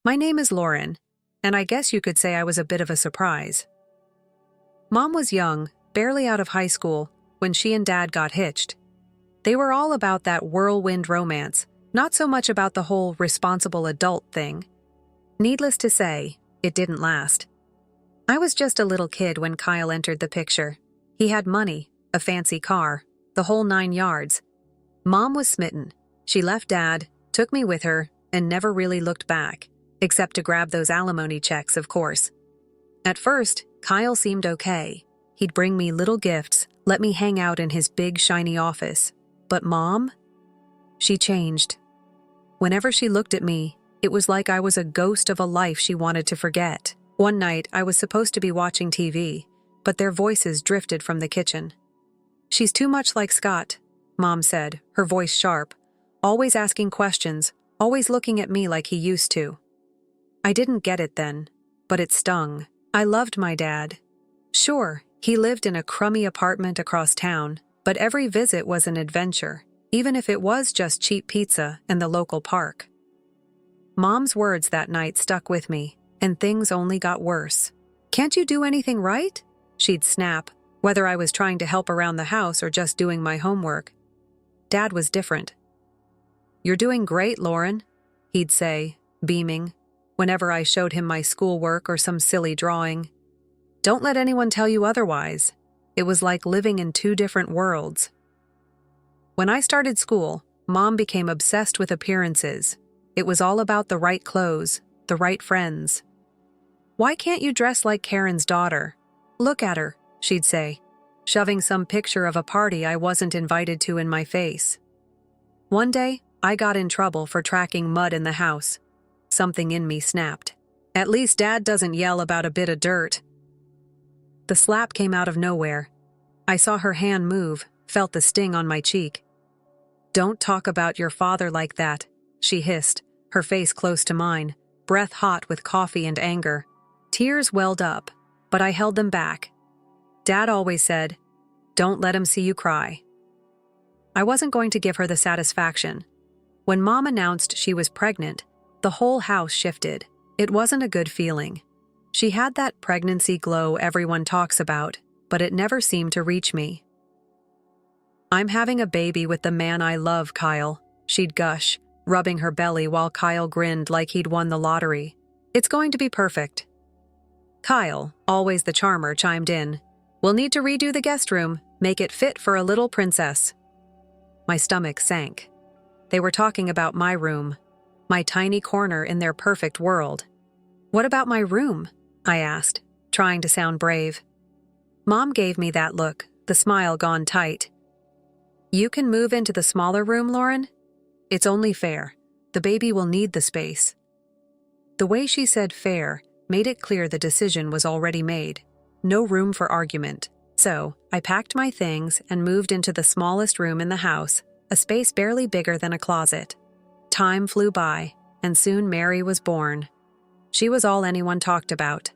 My name is Lauren, and I guess you could say I was a bit of a surprise. Mom was young, barely out of high school, when she and Dad got hitched. They were all about that whirlwind romance, not so much about the whole responsible adult thing. Needless to say, it didn't last. I was just a little kid when Kyle entered the picture. He had money, a fancy car, the whole 9 yards. Mom was smitten. She left Dad, took me with her, and never really looked back, except to grab those alimony checks, of course. At first, Kyle seemed okay. He'd bring me little gifts, let me hang out in his big, shiny office. But Mom? She changed. Whenever she looked at me, it was like I was a ghost of a life she wanted to forget. One night, I was supposed to be watching TV, but their voices drifted from the kitchen. "She's too much like Scott," Mom said, her voice sharp, always asking questions, always looking at me like he used to. I didn't get it then, but it stung. I loved my dad. Sure, he lived in a crummy apartment across town, but every visit was an adventure, even if it was just cheap pizza and the local park. Mom's words that night stuck with me, and things only got worse. "Can't you do anything right?" she'd snap, whether I was trying to help around the house or just doing my homework. Dad was different. "You're doing great, Lauren," he'd say, beaming, whenever I showed him my schoolwork or some silly drawing. "Don't let anyone tell you otherwise." It was like living in 2 different worlds. When I started school, Mom became obsessed with appearances. It was all about the right clothes, the right friends. "Why can't you dress like Karen's daughter? Look at her," she'd say, shoving some picture of a party I wasn't invited to in my face. One day, I got in trouble for tracking mud in the house. Something in me snapped. At least Dad doesn't yell about a bit of dirt. The slap came out of nowhere. I saw her hand move, felt the sting on my cheek. "Don't talk about your father like that," she hissed, her face close to mine, breath hot with coffee and anger. Tears welled up, but I held them back. Dad always said, "Don't let him see you cry." I wasn't going to give her the satisfaction. When Mom announced she was pregnant, the whole house shifted. It wasn't a good feeling. She had that pregnancy glow everyone talks about, but it never seemed to reach me. "I'm having a baby with the man I love, Kyle," she'd gush, rubbing her belly while Kyle grinned like he'd won the lottery. "It's going to be perfect." Kyle, always the charmer, chimed in. "We'll need to redo the guest room, make it fit for a little princess." My stomach sank. They were talking about my room, my tiny corner in their perfect world. "What about my room?" I asked, trying to sound brave. Mom gave me that look, the smile gone tight. "You can move into the smaller room, Lauren? It's only fair. The baby will need the space." The way she said fair made it clear the decision was already made. No room for argument. So, I packed my things and moved into the smallest room in the house, a space barely bigger than a closet. Time flew by, and soon Mary was born. She was all anyone talked about.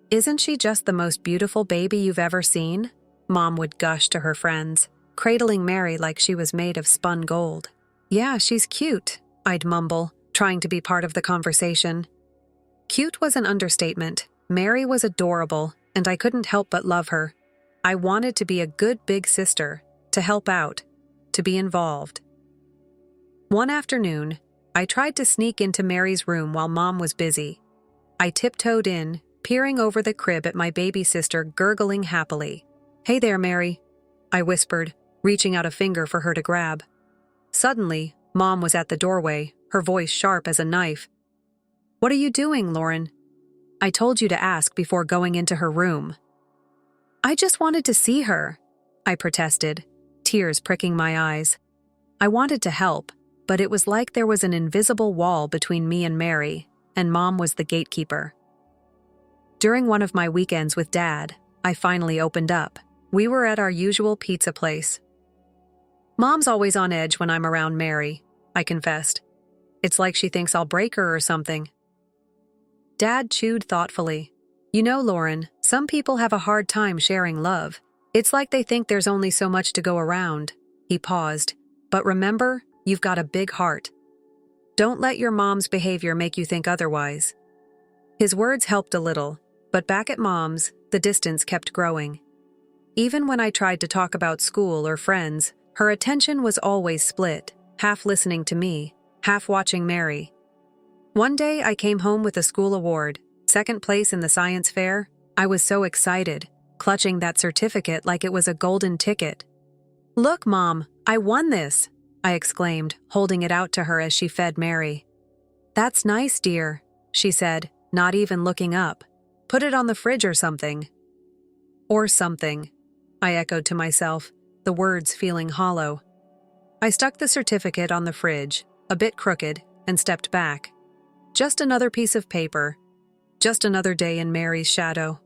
"Isn't she just the most beautiful baby you've ever seen?" Mom would gush to her friends, cradling Mary like she was made of spun gold. "Yeah, she's cute," I'd mumble, trying to be part of the conversation. Cute was an understatement. Mary was adorable, and I couldn't help but love her. I wanted to be a good big sister, to help out, to be involved. One afternoon, I tried to sneak into Mary's room while Mom was busy. I tiptoed in, peering over the crib at my baby sister gurgling happily. "Hey there, Mary," I whispered, reaching out a finger for her to grab. Suddenly, Mom was at the doorway, her voice sharp as a knife. "What are you doing, Lauren? I told you to ask before going into her room." "I just wanted to see her," I protested, tears pricking my eyes. I wanted to help, but it was like there was an invisible wall between me and Mary, and Mom was the gatekeeper. During one of my weekends with Dad, I finally opened up. We were at our usual pizza place. "Mom's always on edge when I'm around Mary," I confessed. "It's like she thinks I'll break her or something." Dad chewed thoughtfully. "You know, Lauren, some people have a hard time sharing love. It's like they think there's only so much to go around." He paused. "But remember, you've got a big heart." Don't let your mom's behavior make you think otherwise. His words helped a little, but back at Mom's, the distance kept growing. Even when I tried to talk about school or friends, her attention was always split, half listening to me, half watching Mary. One day I came home with a school award, second place in the science fair. I was so excited, clutching that certificate like it was a golden ticket. "Look, Mom, I won this!" I exclaimed, holding it out to her as she fed Mary. "That's nice, dear," she said, not even looking up. "Put it on the fridge or something." "Or something," I echoed to myself, the words feeling hollow. I stuck the certificate on the fridge, a bit crooked, and stepped back. Just another piece of paper. Just another day in Mary's shadow.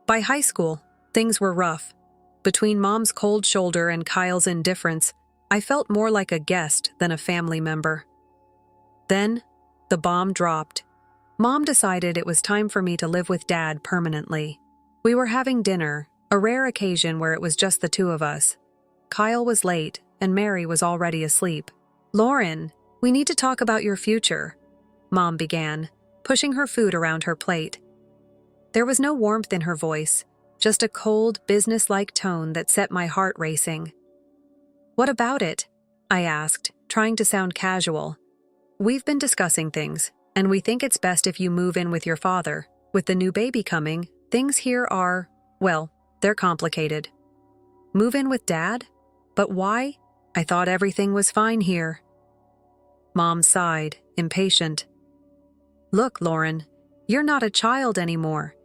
By high school, things were rough. Between Mom's cold shoulder and Kyle's indifference, I felt more like a guest than a family member. Then, the bomb dropped. Mom decided it was time for me to live with Dad permanently. We were having dinner, a rare occasion where it was just the two of us. Kyle was late, and Mary was already asleep. "Lauren, we need to talk about your future," Mom began, pushing her food around her plate. There was no warmth in her voice, just a cold, businesslike tone that set my heart racing. "What about it?" I asked, trying to sound casual. "We've been discussing things, and we think it's best if you move in with your father. With the new baby coming, things here are, well, they're complicated." "Move in with Dad? But why? I thought everything was fine here." Mom sighed, impatient. "Look, Lauren, you're not a child anymore.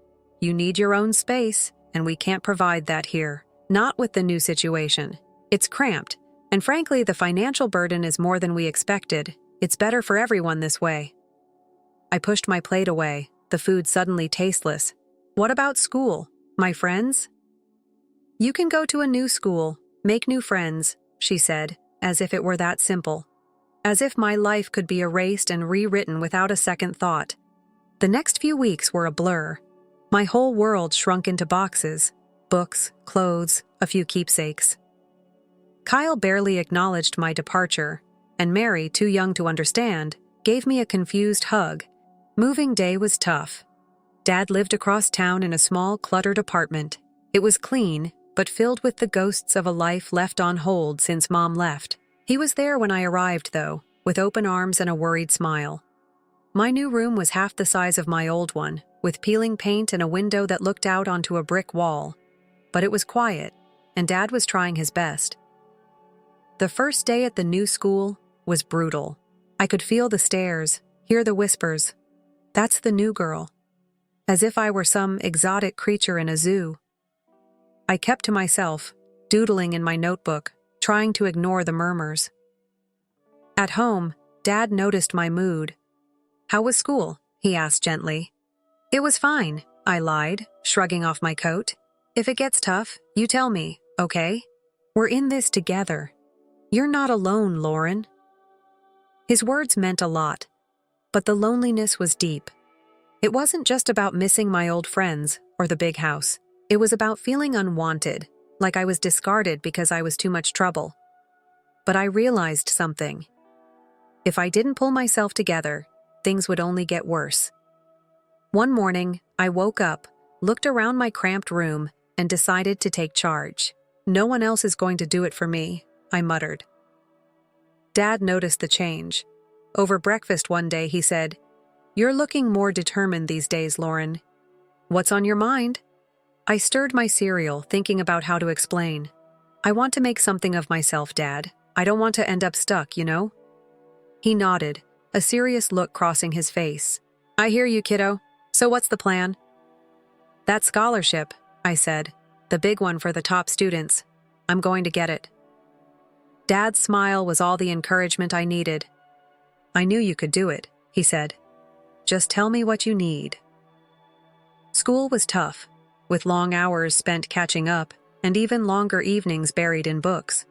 You need your own space, and we can't provide that here. Not with the new situation. It's cramped, and frankly, the financial burden is more than we expected. It's better for everyone this way." I pushed my plate away, the food suddenly tasteless. "What about school? My friends?" "You can go to a new school, make new friends," she said, as if it were that simple. As if my life could be erased and rewritten without a second thought. The next few weeks were a blur. My whole world shrunk into boxes, books, clothes, a few keepsakes. Kyle barely acknowledged my departure, and Mary, too young to understand, gave me a confused hug. Moving day was tough. Dad lived across town in a small, cluttered apartment. It was clean, but filled with the ghosts of a life left on hold since Mom left. He was there when I arrived, though, with open arms and a worried smile. My new room was half the size of my old one, with peeling paint and a window that looked out onto a brick wall. But it was quiet, and Dad was trying his best. The first day at the new school was brutal. I could feel the stares, hear the whispers. "That's the new girl." As if I were some exotic creature in a zoo. I kept to myself, doodling in my notebook, trying to ignore the murmurs. At home, Dad noticed my mood. "How was school?" he asked gently. "It was fine," I lied, shrugging off my coat. "If it gets tough, you tell me, okay? We're in this together. You're not alone, Lauren." His words meant a lot, but the loneliness was deep. It wasn't just about missing my old friends or the big house. It was about feeling unwanted, like I was discarded because I was too much trouble. But I realized something. If I didn't pull myself together, things would only get worse. One morning, I woke up, looked around my cramped room, and decided to take charge. "No one else is going to do it for me," I muttered. Dad noticed the change. Over breakfast one day, he said, "You're looking more determined these days, Lauren. What's on your mind?" I stirred my cereal, thinking about how to explain. "I want to make something of myself, Dad. I don't want to end up stuck, you know?" He nodded, a serious look crossing his face. "I hear you, kiddo. So what's the plan?" "That scholarship," I said. "The big one for the top students. I'm going to get it." Dad's smile was all the encouragement I needed. "I knew you could do it," he said. "Just tell me what you need." School was tough, with long hours spent catching up and even longer evenings buried in books.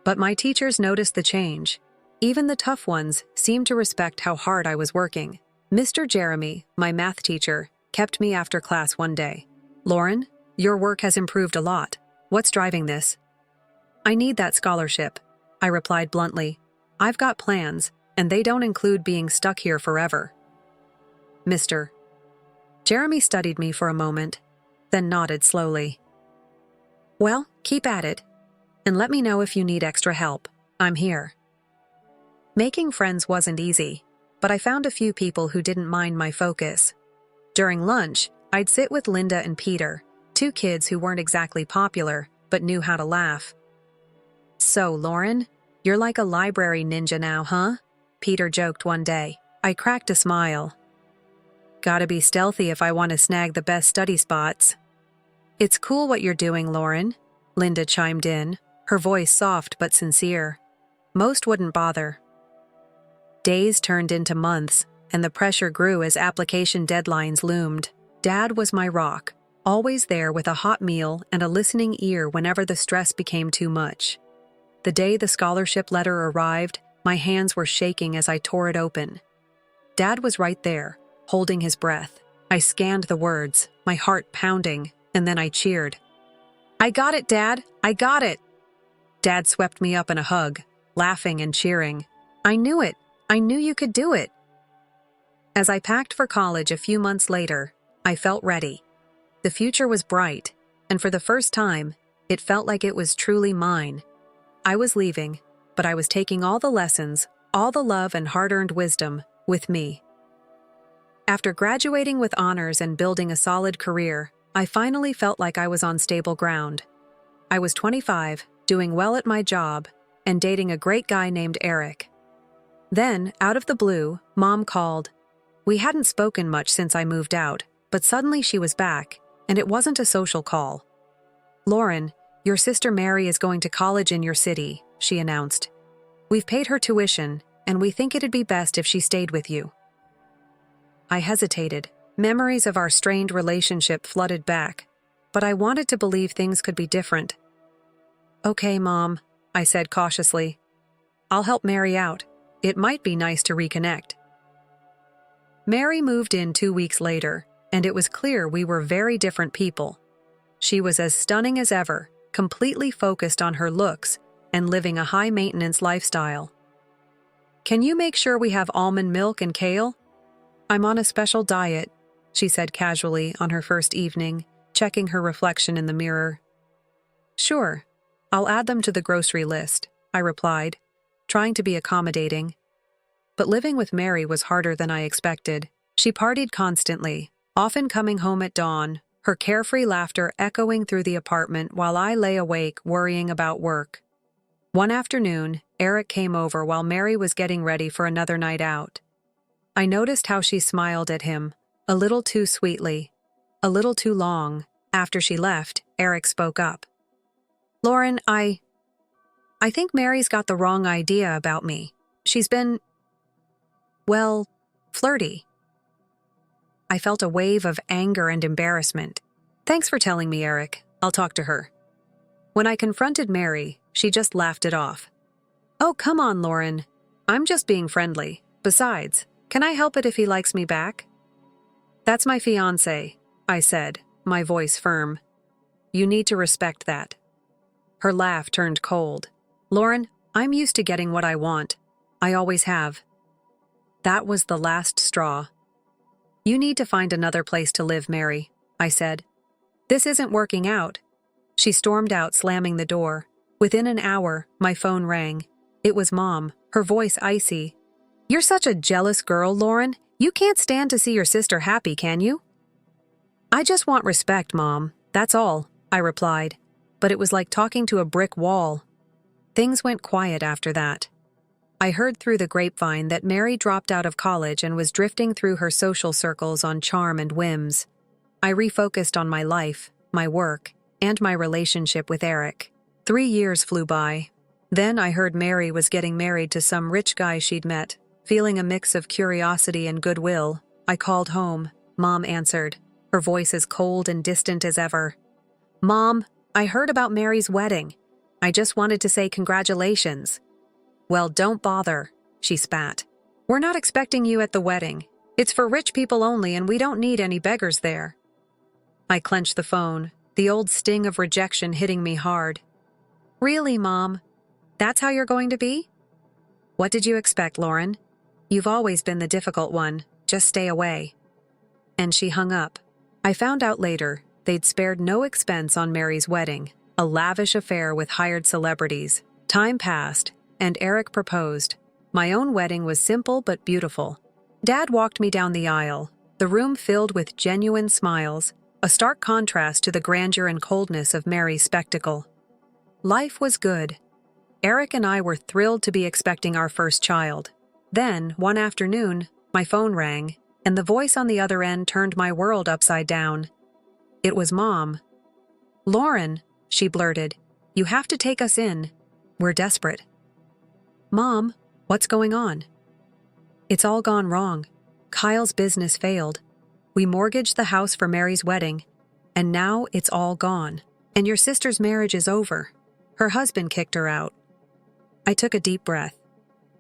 But my teachers noticed the change. Even the tough ones seemed to respect how hard I was working. Mr. Jeremy, my math teacher, kept me after class one day. "Lauren, your work has improved a lot. What's driving this?" "I need that scholarship," I replied bluntly. I've got plans, and they don't include being stuck here forever. Mr. Jeremy studied me for a moment, then nodded slowly. Well, keep at it, and let me know if you need extra help. I'm here. Making friends wasn't easy, but I found a few people who didn't mind my focus. During lunch, I'd sit with Linda and Peter, two kids who weren't exactly popular, but knew how to laugh. So, Lauren, you're like a library ninja now, huh? Peter joked one day. I cracked a smile. Gotta be stealthy if I want to snag the best study spots. It's cool what you're doing, Lauren, Linda chimed in, her voice soft but sincere. Most wouldn't bother. Days turned into months, and the pressure grew as application deadlines loomed. Dad was my rock, always there with a hot meal and a listening ear whenever the stress became too much. The day the scholarship letter arrived, my hands were shaking as I tore it open. Dad was right there, holding his breath. I scanned the words, my heart pounding, and then I cheered. I got it, Dad! I got it! Dad swept me up in a hug, laughing and cheering. I knew it! I knew you could do it! As I packed for college a few months later, I felt ready. The future was bright, and for the first time, it felt like it was truly mine. I was leaving, but I was taking all the lessons, all the love and hard-earned wisdom, with me. After graduating with honors and building a solid career, I finally felt like I was on stable ground. I was 25, doing well at my job, and dating a great guy named Eric. Then, out of the blue, Mom called. We hadn't spoken much since I moved out, but suddenly she was back, and it wasn't a social call. Lauren, your sister Mary is going to college in your city, she announced. We've paid her tuition, and we think it'd be best if she stayed with you. I hesitated. Memories of our strained relationship flooded back, but I wanted to believe things could be different. Okay, Mom, I said cautiously. I'll help Mary out. It might be nice to reconnect. Mary moved in 2 weeks later, and it was clear we were very different people. She was as stunning as ever, completely focused on her looks and living a high-maintenance lifestyle. Can you make sure we have almond milk and kale? I'm on a special diet, she said casually on her first evening, checking her reflection in the mirror. Sure, I'll add them to the grocery list, I replied, trying to be accommodating. But living with Mary was harder than I expected. She partied constantly, often coming home at dawn, her carefree laughter echoing through the apartment while I lay awake worrying about work. One afternoon, Eric came over while Mary was getting ready for another night out. I noticed how she smiled at him, a little too sweetly, a little too long. After she left, Eric spoke up. Lauren, I think Mary's got the wrong idea about me. She's been, well, flirty. I felt a wave of anger and embarrassment. Thanks for telling me, Eric. I'll talk to her. When I confronted Mary, she just laughed it off. Oh, come on, Lauren. I'm just being friendly. Besides, can I help it if he likes me back? That's my fiancé, I said, my voice firm. You need to respect that. Her laugh turned cold. Lauren, I'm used to getting what I want. I always have. That was the last straw. You need to find another place to live, Mary, I said. This isn't working out. She stormed out, slamming the door. Within an hour, my phone rang. It was Mom, her voice icy. You're such a jealous girl, Lauren. You can't stand to see your sister happy, can you? I just want respect, Mom. That's all, I replied. But it was like talking to a brick wall. Things went quiet after that. I heard through the grapevine that Mary dropped out of college and was drifting through her social circles on charm and whims. I refocused on my life, my work, and my relationship with Eric. 3 years flew by. Then I heard Mary was getting married to some rich guy she'd met. Feeling a mix of curiosity and goodwill, I called home. Mom answered, her voice as cold and distant as ever. Mom, I heard about Mary's wedding. I just wanted to say congratulations. Well, don't bother, she spat. We're not expecting you at the wedding. It's for rich people only and we don't need any beggars there. I clenched the phone, the old sting of rejection hitting me hard. Really, Mom? That's how you're going to be? What did you expect, Lauren? You've always been the difficult one. Just stay away. And she hung up. I found out later they'd spared no expense on Mary's wedding, a lavish affair with hired celebrities. Time passed, and Eric proposed. My own wedding was simple but beautiful. Dad walked me down the aisle, the room filled with genuine smiles, a stark contrast to the grandeur and coldness of Mary's spectacle. Life was good. Eric and I were thrilled to be expecting our first child. Then, one afternoon, my phone rang, and the voice on the other end turned my world upside down. It was Mom. "Lauren," she blurted, "you have to take us in. We're desperate." "Mom, what's going on?" "It's all gone wrong. Kyle's business failed. We mortgaged the house for Mary's wedding, and now it's all gone. And your sister's marriage is over. Her husband kicked her out." I took a deep breath.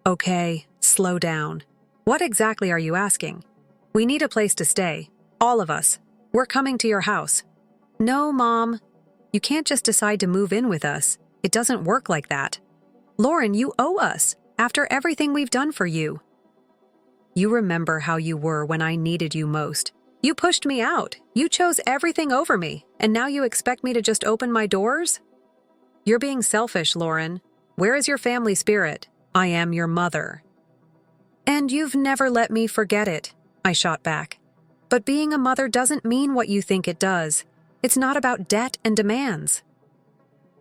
"Okay, slow down. What exactly are you asking? We need a place to stay. All of us. We're coming to your house." "No, Mom. You can't just decide to move in with us. It doesn't work like that. Lauren, you owe us, after everything we've done for you." "You remember how you were when I needed you most. You pushed me out. You chose everything over me, and now you expect me to just open my doors?" "You're being selfish, Lauren. Where is your family spirit? I am your mother." "And you've never let me forget it," I shot back. "But being a mother doesn't mean what you think it does. It's not about debt and demands."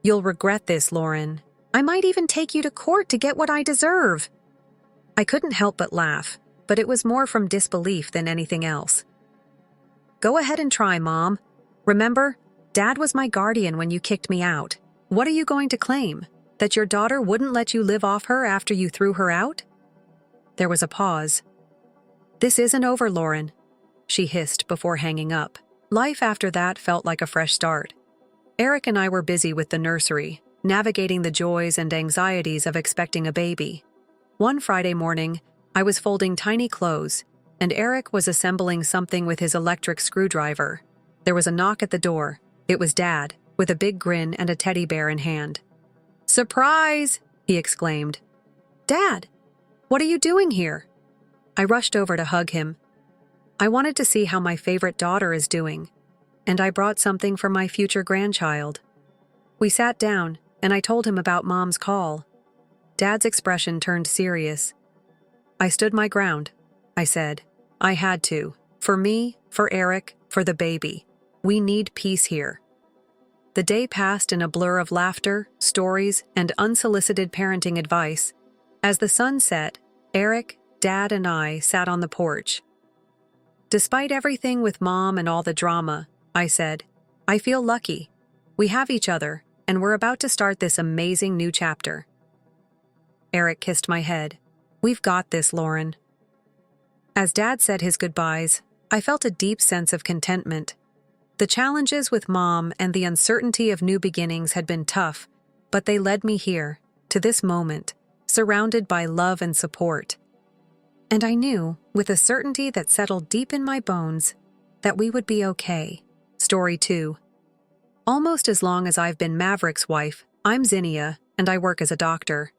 "You'll regret this, Lauren. I might even take you to court to get what I deserve." I couldn't help but laugh, but it was more from disbelief than anything else. "Go ahead and try, Mom. Remember, Dad was my guardian when you kicked me out. What are you going to claim? That your daughter wouldn't let you live off her after you threw her out?" There was a pause. "This isn't over, Lauren," she hissed before hanging up. Life after that felt like a fresh start. Eric and I were busy with the nursery, navigating the joys and anxieties of expecting a baby. One Friday morning, I was folding tiny clothes, and Eric was assembling something with his electric screwdriver. There was a knock at the door. It was Dad, with a big grin and a teddy bear in hand. "Surprise!" he exclaimed. "Dad, what are you doing here?" I rushed over to hug him. I wanted to see how my favorite daughter is doing, and I brought something for my future grandchild. We sat down, and I told him about Mom's call. Dad's expression turned serious. "I stood my ground," I said. "I had to. For me, for Eric, for the baby. We need peace here." The day passed in a blur of laughter, stories, and unsolicited parenting advice. As the sun set, Eric, Dad, and I sat on the porch. "Despite everything with Mom and all the drama," I said, "I feel lucky. We have each other, and we're about to start this amazing new chapter." Eric kissed my head. "We've got this, Lauren." As Dad said his goodbyes, I felt a deep sense of contentment. The challenges with Mom and the uncertainty of new beginnings had been tough, but they led me here, to this moment, surrounded by love and support. And I knew, with a certainty that settled deep in my bones, that we would be okay. Story 2. Almost as long as I've been Maverick's wife, I'm Zinnia, and I work as a doctor.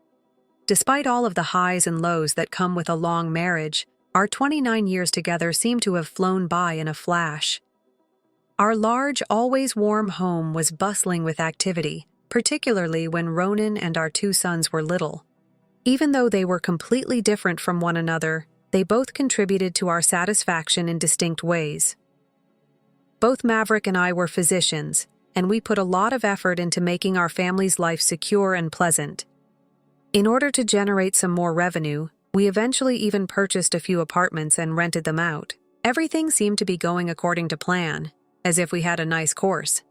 Despite all of the highs and lows that come with a long marriage, our 29 years together seem to have flown by in a flash. Our large, always warm home was bustling with activity, particularly when Ronan and our 2 sons were little. Even though they were completely different from one another, they both contributed to our satisfaction in distinct ways. Both Maverick and I were physicians, and we put a lot of effort into making our family's life secure and pleasant. In order to generate some more revenue, we eventually even purchased a few apartments and rented them out. Everything seemed to be going according to plan, as if we had a nice course.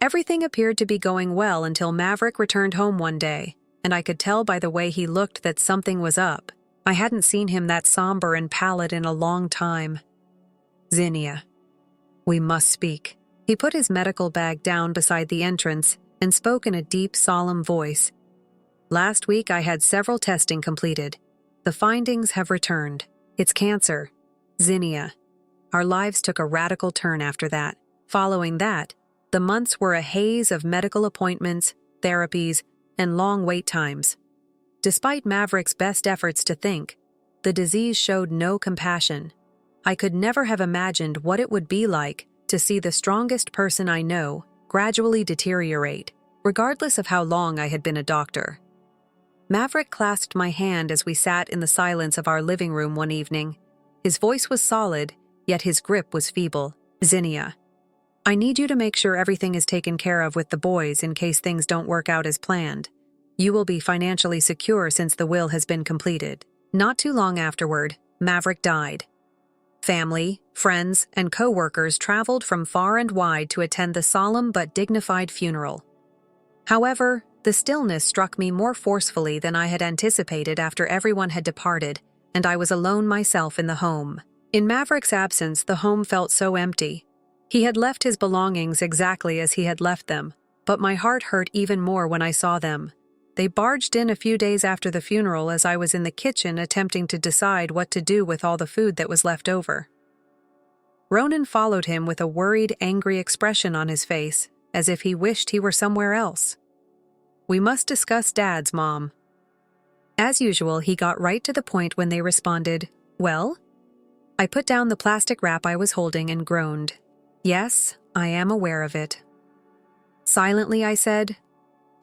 Everything appeared to be going well until Maverick returned home one day, and I could tell by the way he looked that something was up. I hadn't seen him that somber and pallid in a long time. "Zinnia, we must speak." He put his medical bag down beside the entrance and spoke in a deep, solemn voice. "Last week I had several testing completed. The findings have returned. It's cancer. Zinnia." Our lives took a radical turn after that. Following that, the months were a haze of medical appointments, therapies, and long wait times. Despite Maverick's best efforts to think, the disease showed no compassion. I could never have imagined what it would be like to see the strongest person I know gradually deteriorate, regardless of how long I had been a doctor. Maverick clasped my hand as we sat in the silence of our living room one evening. His voice was solid, yet his grip was feeble. "Zinnia, I need you to make sure everything is taken care of with the boys in case things don't work out as planned. You will be financially secure since the will has been completed." Not too long afterward, Maverick died. Family, friends, and co-workers traveled from far and wide to attend the solemn but dignified funeral. However, the stillness struck me more forcefully than I had anticipated after everyone had departed, and I was alone myself in the home. In Maverick's absence, the home felt so empty. He had left his belongings exactly as he had left them, but my heart hurt even more when I saw them. They barged in a few days after the funeral as I was in the kitchen attempting to decide what to do with all the food that was left over. Ronan followed him with a worried, angry expression on his face, as if he wished he were somewhere else. "We must discuss Dad's, Mom." As usual, he got right to the point when they responded, "Well?" I put down the plastic wrap I was holding and groaned. "Yes, I am aware of it." Silently, I said,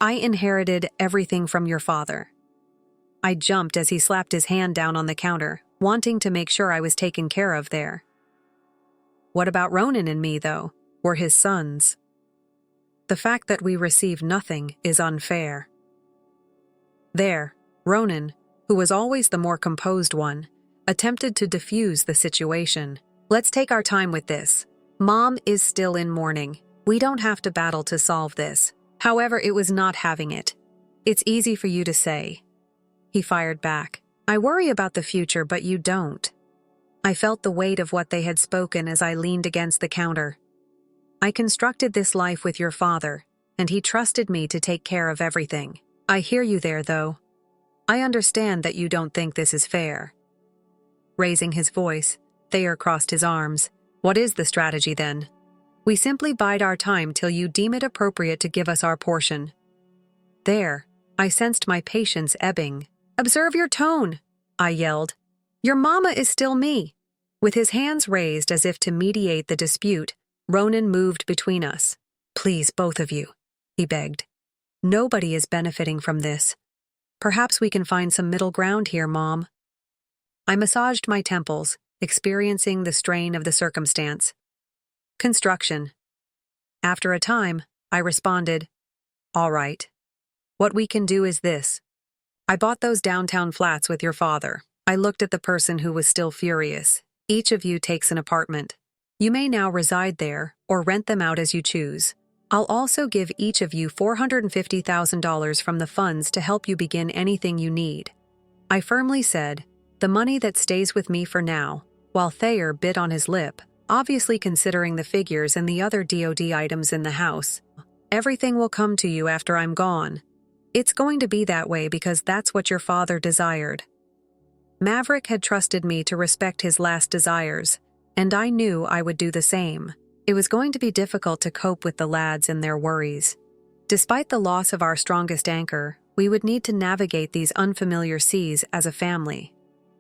"I inherited everything from your father." I jumped as he slapped his hand down on the counter, wanting to make sure I was taken care of there. "What about Ronan and me, though? We're his sons. The fact that we receive nothing is unfair." There, Ronan, who was always the more composed one, attempted to diffuse the situation. "Let's take our time with this. Mom is still in mourning. We don't have to battle to solve this. However, it was not having it. It's easy for you to say." He fired back. "I worry about the future, but you don't." I felt the weight of what they had spoken as I leaned against the counter. "I constructed this life with your father, and he trusted me to take care of everything. I hear you there, though. I understand that you don't think this is fair." Raising his voice, Thayer crossed his arms. "What is the strategy, then?" "We simply bide our time till you deem it appropriate to give us our portion." There, I sensed my patience ebbing. "Observe your tone," I yelled. "Your mama is still me." With his hands raised as if to mediate the dispute, Ronan moved between us. "Please, both of you," he begged. "Nobody is benefiting from this. Perhaps we can find some middle ground here, Mom." I massaged my temples, experiencing the strain of the circumstance. "Construction." After a time, I responded, "All right. What we can do is this. I bought those downtown flats with your father." I looked at the person who was still furious. "Each of you takes an apartment. You may now reside there or rent them out as you choose. I'll also give each of you $450,000 from the funds to help you begin anything you need." I firmly said, "The money that stays with me for now," while Thayer bit on his lip, obviously considering the figures and the other DoD items in the house. "Everything will come to you after I'm gone. It's going to be that way because that's what your father desired." Maverick had trusted me to respect his last desires, and I knew I would do the same. It was going to be difficult to cope with the lads and their worries. Despite the loss of our strongest anchor, we would need to navigate these unfamiliar seas as a family.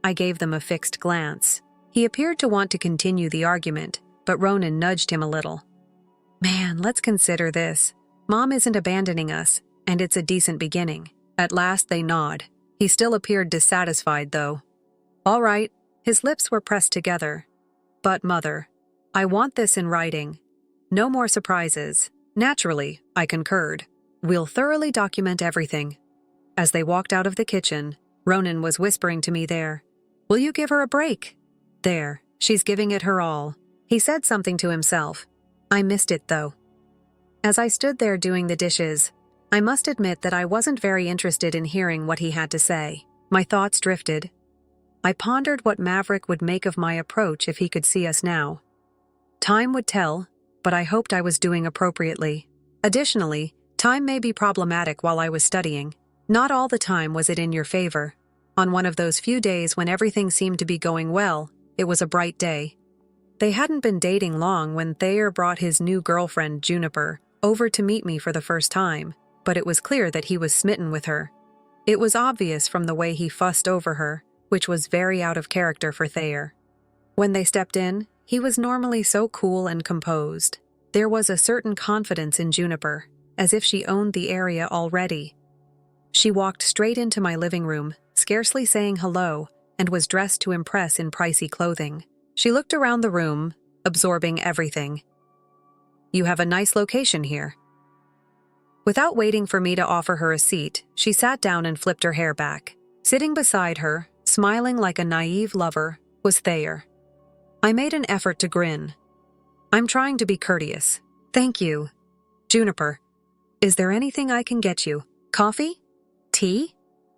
I gave them a fixed glance. He appeared to want to continue the argument, but Ronan nudged him a little. "Man, let's consider this. Mom isn't abandoning us, and it's a decent beginning." At last they nod. He still appeared dissatisfied, though. "All right." His lips were pressed together. "But, Mother, I want this in writing. No more surprises." "Naturally," I concurred. "We'll thoroughly document everything." As they walked out of the kitchen, Ronan was whispering to me there, "Will you give her a break? There, she's giving it her all." He said something to himself. I missed it, though. As I stood there doing the dishes, I must admit that I wasn't very interested in hearing what he had to say. My thoughts drifted. I pondered what Maverick would make of my approach if he could see us now. Time would tell, but I hoped I was doing appropriately. Additionally, time may be problematic while I was studying. Not all the time was it in your favor. On one of those few days when everything seemed to be going well, it was a bright day. They hadn't been dating long when Thayer brought his new girlfriend, Juniper, over to meet me for the first time, but it was clear that he was smitten with her. It was obvious from the way he fussed over her, which was very out of character for Thayer. When they stepped in, he was normally so cool and composed. There was a certain confidence in Juniper, as if she owned the area already. She walked straight into my living room, scarcely saying hello, and was dressed to impress in pricey clothing. She looked around the room, absorbing everything. "You have a nice location here." Without waiting for me to offer her a seat, she sat down and flipped her hair back. Sitting beside her, smiling like a naive lover, was Thayer. I made an effort to grin. "I'm trying to be courteous. Thank you. Juniper, is there anything I can get you? Coffee? Tea?"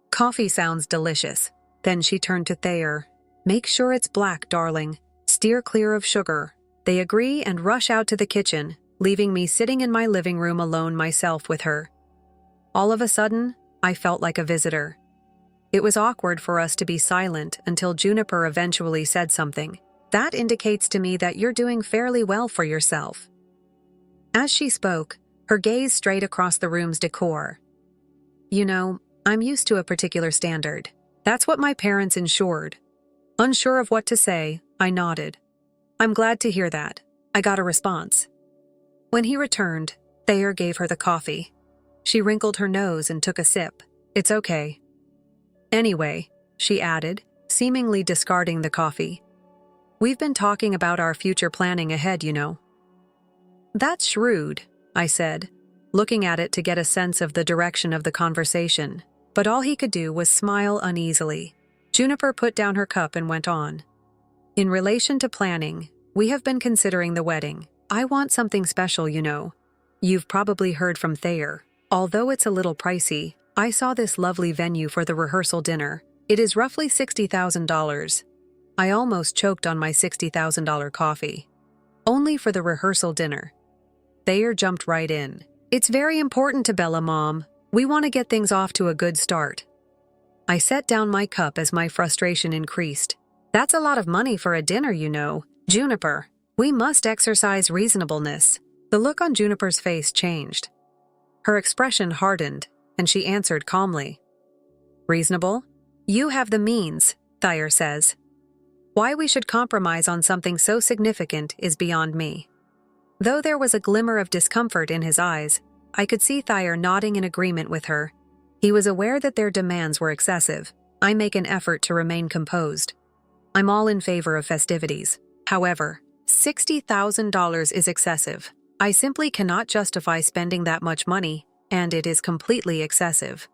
"Coffee sounds delicious." Then she turned to Thayer. "Make sure it's black, darling. Steer clear of sugar." They agree and rush out to the kitchen, leaving me sitting in my living room alone myself with her. All of a sudden, I felt like a visitor. It was awkward for us to be silent until Juniper eventually said something. "That indicates to me that you're doing fairly well for yourself." As she spoke, her gaze strayed across the room's decor. "You know, I'm used to a particular standard. That's what my parents ensured." Unsure of what to say, I nodded. "I'm glad to hear that." I got a response. When he returned, Thayer gave her the coffee. She wrinkled her nose and took a sip. "It's okay." "Anyway," she added, seemingly discarding the coffee, "we've been talking about our future planning ahead, you know." "That's shrewd," I said, looking at it to get a sense of the direction of the conversation, but all he could do was smile uneasily. Juniper put down her cup and went on. "In relation to planning, we have been considering the wedding. I want something special, you know. You've probably heard from Thayer. Although it's a little pricey, I saw this lovely venue for the rehearsal dinner. It is roughly $60,000. I almost choked on my $60,000 coffee. Only for the rehearsal dinner. Thayer jumped right in. "It's very important to Bella, Mom. We want to get things off to a good start." I set down my cup as my frustration increased. "That's a lot of money for a dinner, you know. Juniper, we must exercise reasonableness." The look on Juniper's face changed. Her expression hardened, and she answered calmly. "Reasonable? You have the means," Thayer says. "Why we should compromise on something so significant is beyond me." Though there was a glimmer of discomfort in his eyes, I could see Thayer nodding in agreement with her. He was aware that their demands were excessive. I make an effort to remain composed. I'm all in favor of festivities. However, $60,000 is excessive. I simply cannot justify spending that much money, and it is completely excessive.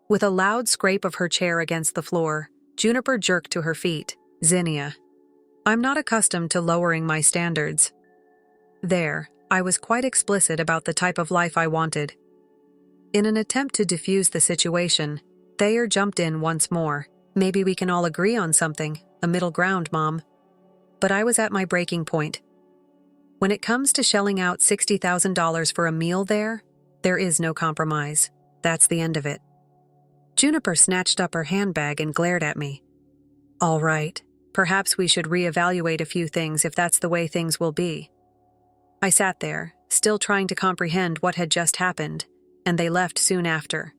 With a loud scrape of her chair against the floor, Juniper jerked to her feet. "Zinnia, I'm not accustomed to lowering my standards." There, I was quite explicit about the type of life I wanted. In an attempt to defuse the situation, Thayer jumped in once more. "Maybe we can all agree on something, a middle ground, Mom." But I was at my breaking point. When it comes to shelling out $60,000 for a meal there is no compromise. That's the end of it. Juniper snatched up her handbag and glared at me. "All right, perhaps we should reevaluate a few things if that's the way things will be." I sat there, still trying to comprehend what had just happened, and they left soon after.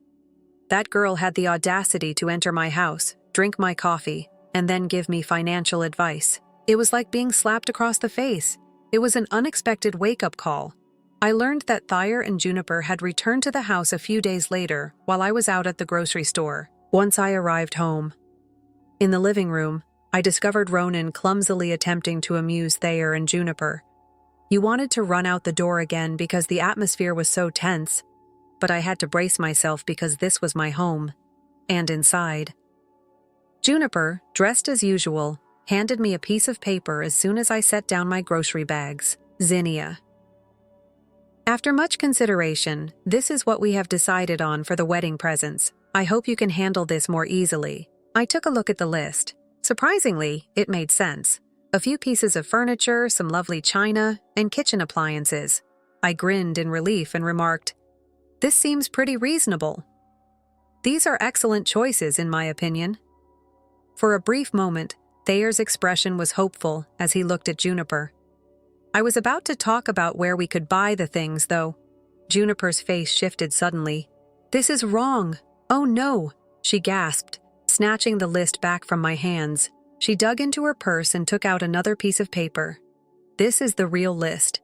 That girl had the audacity to enter my house, drink my coffee, and then give me financial advice. It was like being slapped across the face. It was an unexpected wake-up call. I learned that Thayer and Juniper had returned to the house a few days later while I was out at the grocery store. Once I arrived home. In the living room, I discovered Ronan clumsily attempting to amuse Thayer and Juniper. He wanted to run out the door again because the atmosphere was so tense, but I had to brace myself because this was my home. And inside. Juniper, dressed as usual, handed me a piece of paper as soon as I set down my grocery bags. "Zinnia. After much consideration, this is what we have decided on for the wedding presents. I hope you can handle this more easily." I took a look at the list. Surprisingly, it made sense. A few pieces of furniture, some lovely china, and kitchen appliances. I grinned in relief and remarked, "This seems pretty reasonable." "These are excellent choices, in my opinion." For a brief moment, Thayer's expression was hopeful as he looked at Juniper. I was about to talk about where we could buy the things, though. Juniper's face shifted suddenly. "This is wrong. Oh no," she gasped, snatching the list back from my hands. She dug into her purse and took out another piece of paper. This is the real list.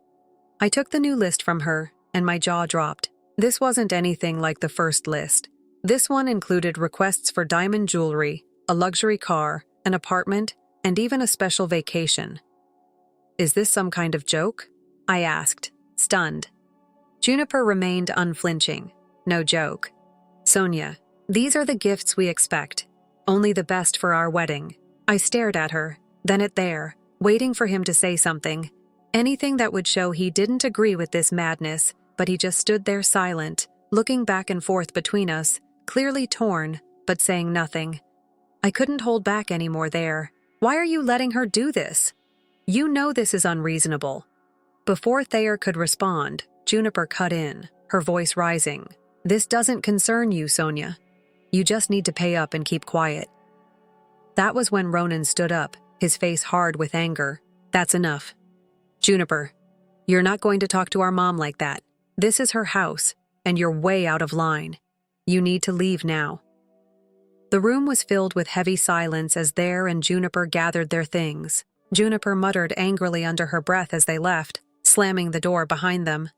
I took the new list from her, and my jaw dropped. This wasn't anything like the first list. This one included requests for diamond jewelry, a luxury car, an apartment, and even a special vacation. Is this some kind of joke? I asked, stunned. Juniper remained unflinching. No joke. Sonia, these are the gifts we expect. Only the best for our wedding. I stared at her, then at Thayer, waiting for him to say something. Anything that would show he didn't agree with this madness, but he just stood there silent, looking back and forth between us, clearly torn, but saying nothing. I couldn't hold back anymore there. Why are you letting her do this? You know this is unreasonable. Before Thayer could respond, Juniper cut in, her voice rising. This doesn't concern you, Sonia. You just need to pay up and keep quiet. That was when Ronan stood up, his face hard with anger. That's enough. Juniper, you're not going to talk to our mom like that. This is her house, and you're way out of line. You need to leave now. The room was filled with heavy silence as Thayer and Juniper gathered their things. Juniper muttered angrily under her breath as they left, slamming the door behind them.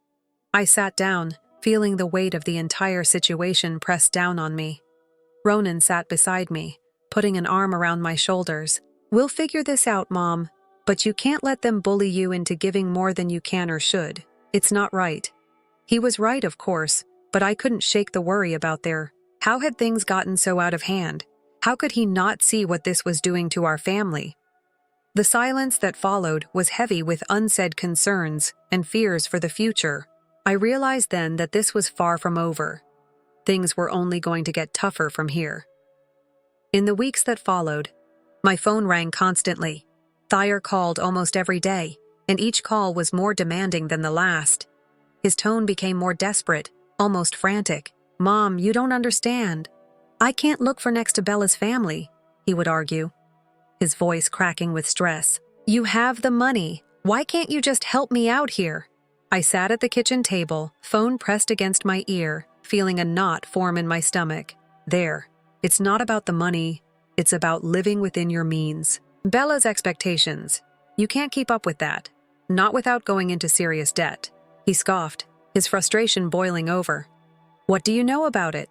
I sat down, feeling the weight of the entire situation pressed down on me. Ronan sat beside me, putting an arm around my shoulders. We'll figure this out, Mom, but you can't let them bully you into giving more than you can or should. It's not right. He was right, of course, but I couldn't shake the worry about Thayer. How had things gotten so out of hand? How could he not see what this was doing to our family? The silence that followed was heavy with unsaid concerns and fears for the future. I realized then that this was far from over. Things were only going to get tougher from here. In the weeks that followed, my phone rang constantly. Thayer called almost every day, and each call was more demanding than the last. His tone became more desperate, almost frantic. Mom, you don't understand. I can't look for next to Bella's family, he would argue, his voice cracking with stress. You have the money. Why can't you just help me out here? I sat at the kitchen table, phone pressed against my ear, feeling a knot form in my stomach. There. It's not about the money. It's about living within your means. Bella's expectations. You can't keep up with that. Not without going into serious debt. He scoffed, his frustration boiling over. What do you know about it?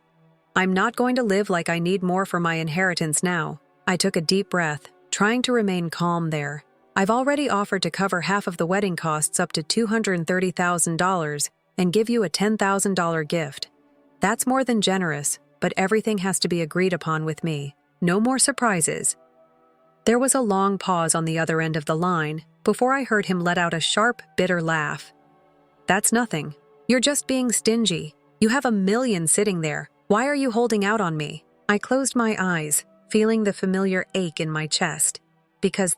I'm not going to live like I need more for my inheritance now. I took a deep breath, trying to remain calm there. I've already offered to cover half of the wedding costs up to $230,000 and give you a $10,000 gift. That's more than generous, but everything has to be agreed upon with me. No more surprises. There was a long pause on the other end of the line before I heard him let out a sharp, bitter laugh. That's nothing. You're just being stingy. You have $1 million sitting there. Why are you holding out on me? I closed my eyes, feeling the familiar ache in my chest. Because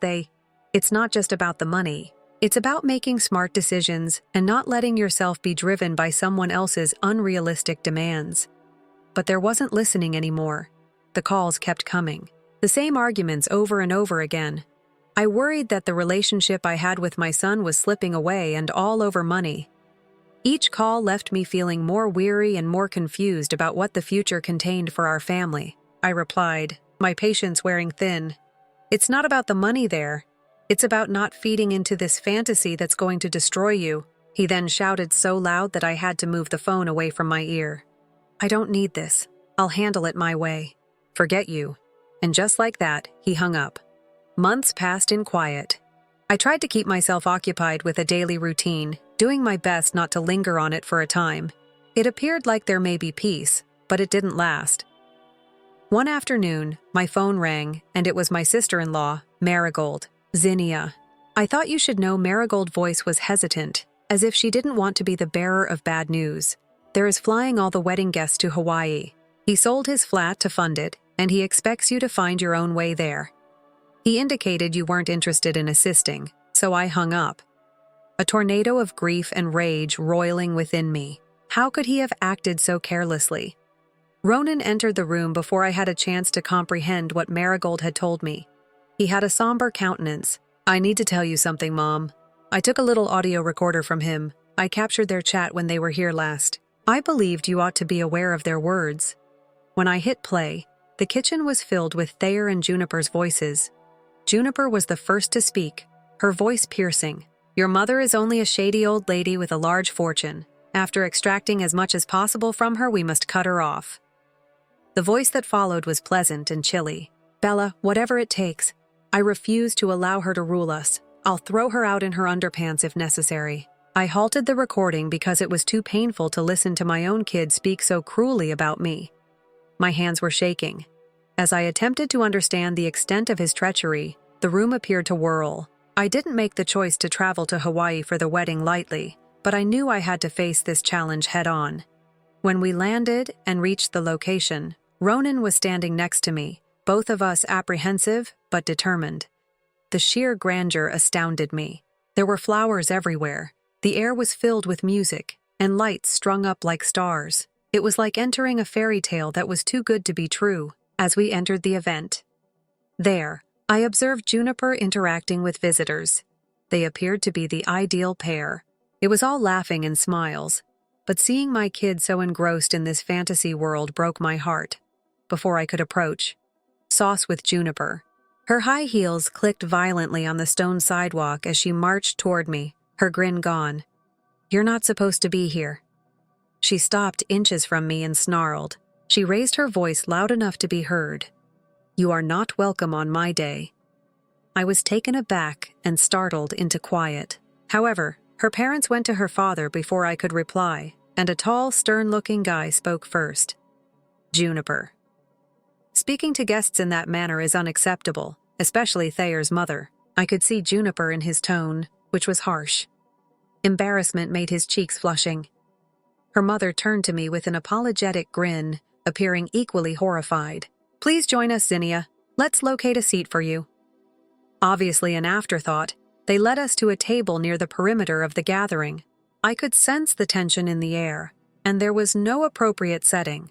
it's not just about the money. It's about making smart decisions and not letting yourself be driven by someone else's unrealistic demands. But there wasn't listening anymore. The calls kept coming. The same arguments over and over again. I worried that the relationship I had with my son was slipping away and all over money. Each call left me feeling more weary and more confused about what the future contained for our family. I replied, my patience wearing thin. It's not about the money there. It's about not feeding into this fantasy that's going to destroy you. He then shouted so loud that I had to move the phone away from my ear. I don't need this. I'll handle it my way. Forget you. And just like that, he hung up. Months passed in quiet. I tried to keep myself occupied with a daily routine, doing my best not to linger on it for a time. It appeared like there may be peace, but it didn't last. One afternoon, my phone rang, and it was my sister-in-law, Marigold. Zinnia. I thought you should know Marigold's voice was hesitant, as if she didn't want to be the bearer of bad news. There is flying all the wedding guests to Hawaii. He sold his flat to fund it, and he expects you to find your own way there. He indicated you weren't interested in assisting, so I hung up. A tornado of grief and rage roiling within me. How could he have acted so carelessly? Ronan entered the room before I had a chance to comprehend what Marigold had told me. He had a somber countenance. I need to tell you something, Mom. I took a little audio recorder from him. I captured their chat when they were here last. I believed you ought to be aware of their words. When I hit play, The kitchen was filled with Thayer and Juniper's voices. Juniper was the first to speak, her voice piercing. "Your mother is only a shady old lady with a large fortune. After extracting as much as possible from her, we must cut her off." The voice that followed was pleasant and chilly. "Bella, whatever it takes. I refuse to allow her to rule us. I'll throw her out in her underpants if necessary." I halted the recording because it was too painful to listen to my own kid speak so cruelly about me. My hands were shaking. As I attempted to understand the extent of his treachery, the room appeared to whirl. I didn't make the choice to travel to Hawaii for the wedding lightly, but I knew I had to face this challenge head-on. When we landed and reached the location, Ronan was standing next to me, both of us apprehensive but determined. The sheer grandeur astounded me. There were flowers everywhere. The air was filled with music, and lights strung up like stars. It was like entering a fairy tale that was too good to be true. As we entered the event, there, I observed Juniper interacting with visitors. They appeared to be the ideal pair. It was all laughing and smiles, but seeing my kid so engrossed in this fantasy world broke my heart. Before I could approach, sauce with Juniper. Her high heels clicked violently on the stone sidewalk as she marched toward me, her grin gone. "You're not supposed to be here." She stopped inches from me and snarled. She raised her voice loud enough to be heard. "You are not welcome on my day." I was taken aback and startled into quiet. However, her parents went to her father before I could reply, and a tall, stern-looking guy spoke first. "Juniper. Speaking to guests in that manner is unacceptable, especially Thayer's mother." I could see Juniper in his tone, which was harsh. Embarrassment made his cheeks flushing. Her mother turned to me with an apologetic grin, appearing equally horrified. "Please join us, Zinnia. Let's locate a seat for you." Obviously an afterthought, they led us to a table near the perimeter of the gathering. I could sense the tension in the air, and there was no appropriate setting.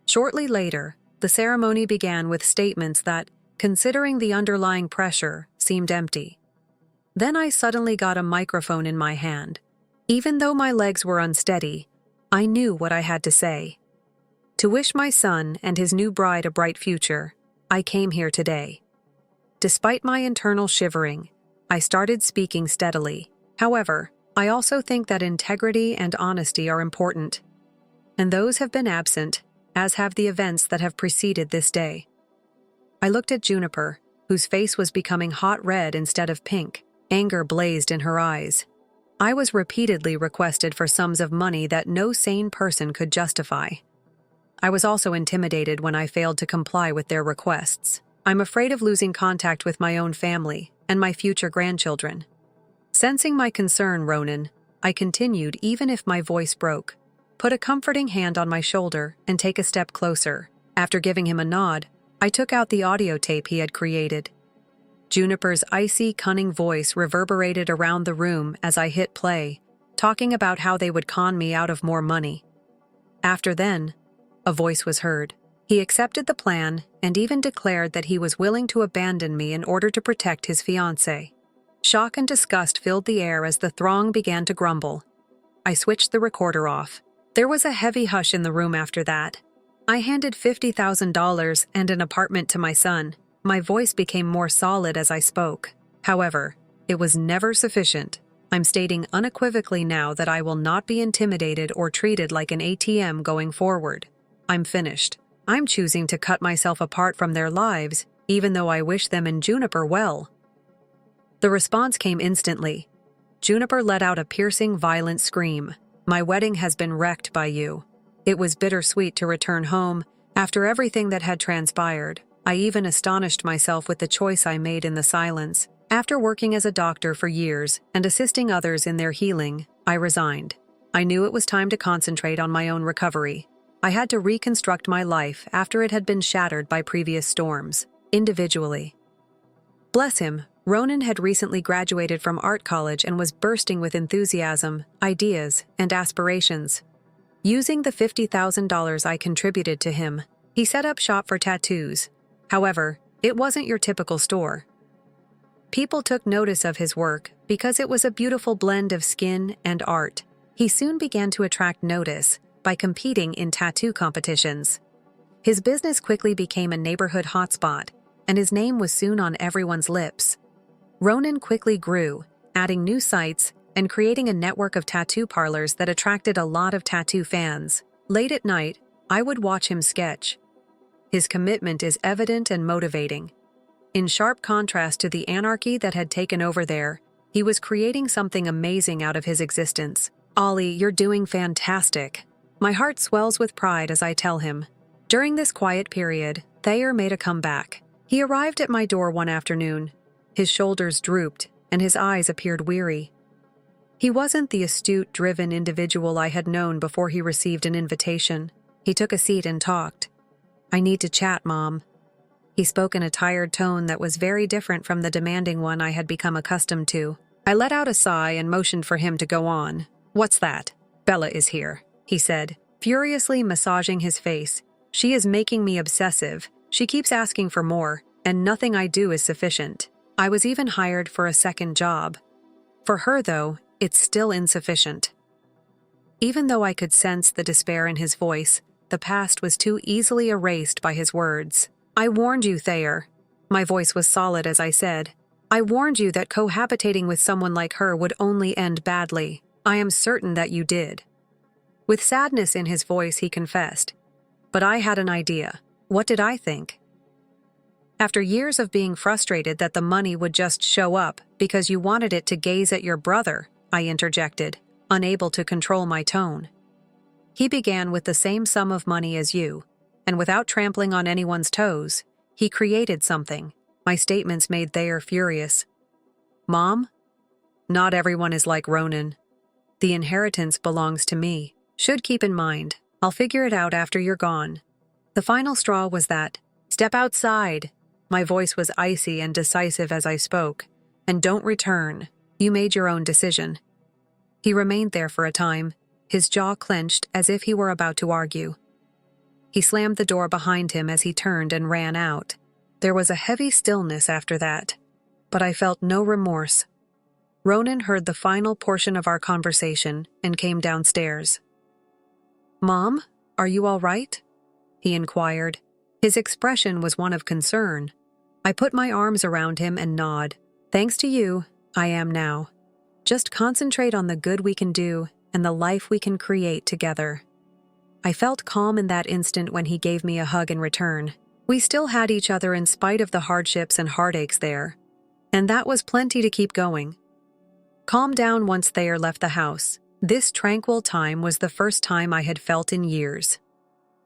Shortly later, the ceremony began with statements that, considering the underlying pressure, seemed empty. Then I suddenly got a microphone in my hand. Even though my legs were unsteady, I knew what I had to say. To wish my son and his new bride a bright future, I came here today. Despite my internal shivering, I started speaking steadily. However, I also think that integrity and honesty are important, and those have been absent, as have the events that have preceded this day. I looked at Juniper, whose face was becoming hot red instead of pink. Anger blazed in her eyes. I was repeatedly requested for sums of money that no sane person could justify. I was also intimidated when I failed to comply with their requests. I'm afraid of losing contact with my own family and my future grandchildren. Sensing my concern, Ronan, I continued even if my voice broke. Put a comforting hand on my shoulder and take a step closer. After giving him a nod, I took out the audio tape he had created. Juniper's icy, cunning voice reverberated around the room as I hit play, talking about how they would con me out of more money. After then, a voice was heard. He accepted the plan and even declared that he was willing to abandon me in order to protect his fiancée. Shock and disgust filled the air as the throng began to grumble. I switched the recorder off. There was a heavy hush in the room after that. I handed $50,000 and an apartment to my son. My voice became more solid as I spoke. However, it was never sufficient. I'm stating unequivocally now that I will not be intimidated or treated like an ATM going forward. I'm finished. I'm choosing to cut myself apart from their lives, even though I wish them and Juniper well. The response came instantly. Juniper let out a piercing, violent scream. "My wedding has been wrecked by you." It was bittersweet to return home after everything that had transpired. I even astonished myself with the choice I made in the silence. After working as a doctor for years and assisting others in their healing, I resigned. I knew it was time to concentrate on my own recovery. I had to reconstruct my life after it had been shattered by previous storms, individually. Bless him, Ronan had recently graduated from art college and was bursting with enthusiasm, ideas, and aspirations. Using the $50,000 I contributed to him, he set up shop for tattoos. However, it wasn't your typical store. People took notice of his work because it was a beautiful blend of skin and art. He soon began to attract notice by competing in tattoo competitions. His business quickly became a neighborhood hotspot, and his name was soon on everyone's lips. Ronan quickly grew, adding new sites and creating a network of tattoo parlors that attracted a lot of tattoo fans. Late at night, I would watch him sketch. His commitment is evident and motivating. In sharp contrast to the anarchy that had taken over there, he was creating something amazing out of his existence. "Ollie, you're doing fantastic." My heart swells with pride as I tell him. During this quiet period, Thayer made a comeback. He arrived at my door one afternoon. His shoulders drooped, and his eyes appeared weary. He wasn't the astute, driven individual I had known before he received an invitation. He took a seat and talked. "I need to chat, Mom." He spoke in a tired tone that was very different from the demanding one I had become accustomed to. I let out a sigh and motioned for him to go on. "What's that?" "Bella is here," he said, furiously massaging his face. "She is making me obsessive. She keeps asking for more, and nothing I do is sufficient. I was even hired for a second job. For her, though, it's still insufficient." Even though I could sense the despair in his voice, the past was too easily erased by his words. "I warned you, Thayer." My voice was solid as I said. "I warned you that cohabitating with someone like her would only end badly. I am certain that you did." With sadness in his voice, he confessed. But I had an idea. What did I think? "After years of being frustrated that the money would just show up because you wanted it to gaze at your brother," I interjected, unable to control my tone. "He began with the same sum of money as you, and without trampling on anyone's toes, he created something." My statements made Thayer furious. "Mom? Not everyone is like Ronan. The inheritance belongs to me. Should keep in mind, I'll figure it out after you're gone." The final straw was that, "Step outside." My voice was icy and decisive as I spoke. "And don't return. You made your own decision." He remained there for a time, his jaw clenched as if he were about to argue. He slammed the door behind him as he turned and ran out. There was a heavy stillness after that, but I felt no remorse. Ronan heard the final portion of our conversation and came downstairs. "Mom, are you all right?" he inquired. His expression was one of concern. I put my arms around him and nodded. "Thanks to you, I am now. Just concentrate on the good we can do and the life we can create together." I felt calm in that instant when he gave me a hug in return. We still had each other in spite of the hardships and heartaches there, and that was plenty to keep going. Calm down once Thayer left the house. This tranquil time was the first time I had felt in years.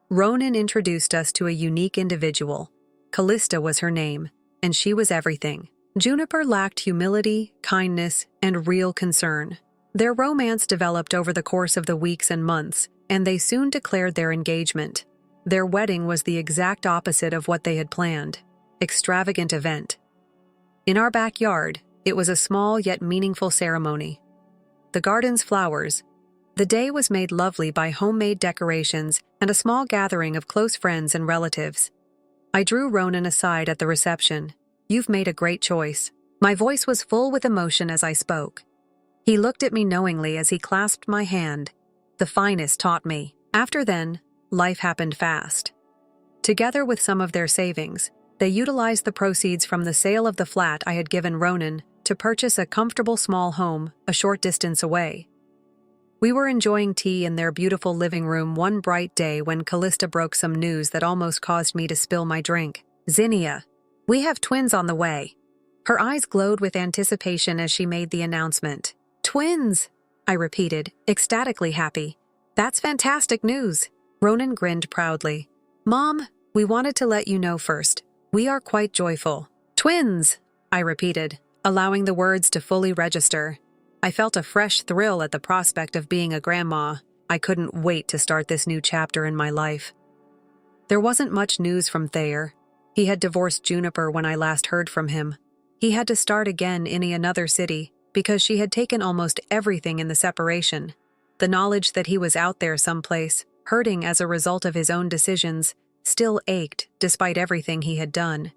Ronan introduced us to a unique individual. Callista was her name, and she was everything. Juniper lacked humility, kindness, and real concern. Their romance developed over the course of the weeks and months, and they soon declared their engagement. Their wedding was the exact opposite of what they had planned. Extravagant event. In our backyard, it was a small yet meaningful ceremony. The garden's flowers. The day was made lovely by homemade decorations and a small gathering of close friends and relatives. I drew Ronan aside at the reception. "You've made a great choice." My voice was full with emotion as I spoke. He looked at me knowingly as he clasped my hand. "The finest taught me." After then, life happened fast. Together with some of their savings, they utilized the proceeds from the sale of the flat I had given Ronan to purchase a comfortable small home a short distance away. We were enjoying tea in their beautiful living room one bright day when Callista broke some news that almost caused me to spill my drink. "Zinnia, we have twins on the way." Her eyes glowed with anticipation as she made the announcement. "Twins!" I repeated, ecstatically happy. "That's fantastic news." Ronan grinned proudly. "Mom, we wanted to let you know first. We are quite joyful." "Twins!" I repeated, allowing the words to fully register. I felt a fresh thrill at the prospect of being a grandma. I couldn't wait to start this new chapter in my life. There wasn't much news from Thayer. He had divorced Juniper when I last heard from him. He had to start again in another city because she had taken almost everything in the separation. The knowledge that he was out there someplace, hurting as a result of his own decisions, still ached despite everything he had done.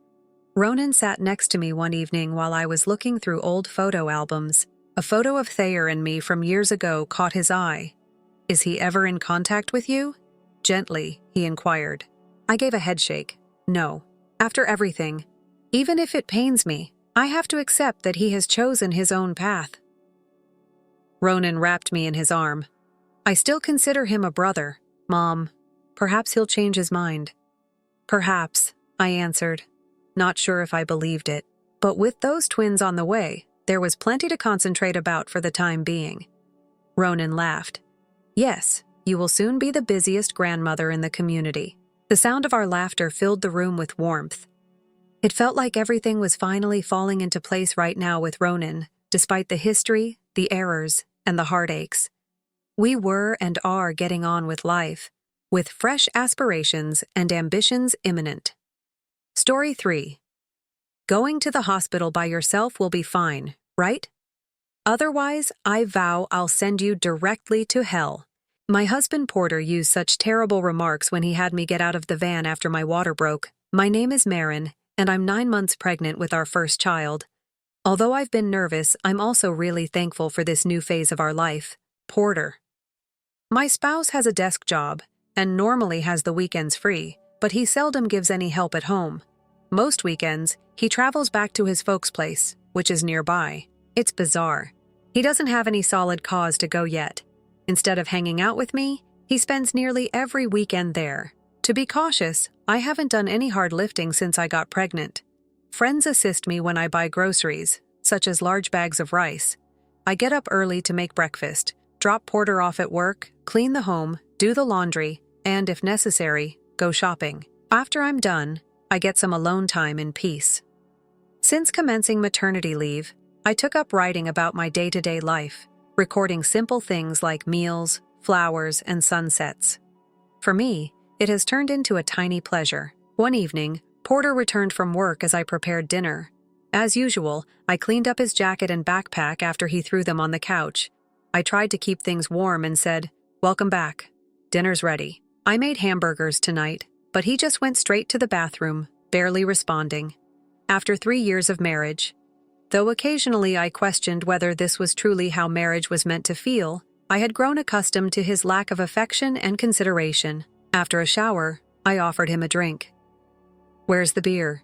Ronan sat next to me one evening while I was looking through old photo albums. A photo of Thayer and me from years ago caught his eye. "Is he ever in contact with you?" Gently, he inquired. I gave a headshake. No. After everything, even if it pains me, I have to accept that he has chosen his own path. Ronan wrapped me in his arm. I still consider him a brother, Mom. Perhaps he'll change his mind. Perhaps, I answered, not sure if I believed it. But with those twins on the way, there was plenty to concentrate about for the time being. Ronan laughed. Yes, you will soon be the busiest grandmother in the community. The sound of our laughter filled the room with warmth. It felt like everything was finally falling into place right now with Ronan, despite the history, the errors, and the heartaches. We were and are getting on with life, with fresh aspirations and ambitions imminent. Story 3. Going to the hospital by yourself will be fine, right? Otherwise, I vow I'll send you directly to hell. My husband Porter used such terrible remarks when he had me get out of the van after my water broke. My name is Marin, and I'm 9 months pregnant with our first child. Although I've been nervous, I'm also really thankful for this new phase of our life. Porter. My spouse has a desk job, and normally has the weekends free, but he seldom gives any help at home. Most weekends, he travels back to his folks' place, which is nearby. It's bizarre. He doesn't have any solid cause to go yet. Instead of hanging out with me, he spends nearly every weekend there. To be cautious, I haven't done any hard lifting since I got pregnant. Friends assist me when I buy groceries, such as large bags of rice. I get up early to make breakfast, drop Porter off at work, clean the home, do the laundry, and, if necessary, go shopping. After I'm done, I get some alone time in peace. Since commencing maternity leave, I took up writing about my day-to-day life, recording simple things like meals, flowers, and sunsets. For me, it has turned into a tiny pleasure. One evening, Porter returned from work as I prepared dinner. As usual, I cleaned up his jacket and backpack after he threw them on the couch. I tried to keep things warm and said, "Welcome back. Dinner's ready." I made hamburgers tonight, but he just went straight to the bathroom, barely responding. After 3 years of marriage, though occasionally I questioned whether this was truly how marriage was meant to feel, I had grown accustomed to his lack of affection and consideration. After a shower, I offered him a drink. "Where's the beer?"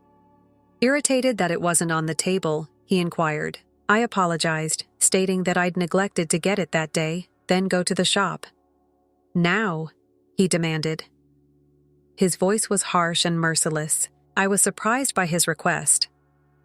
Irritated that it wasn't on the table, he inquired. I apologized, stating that I'd neglected to get it that day, then go to the shop. "Now," he demanded. His voice was harsh and merciless. I was surprised by his request.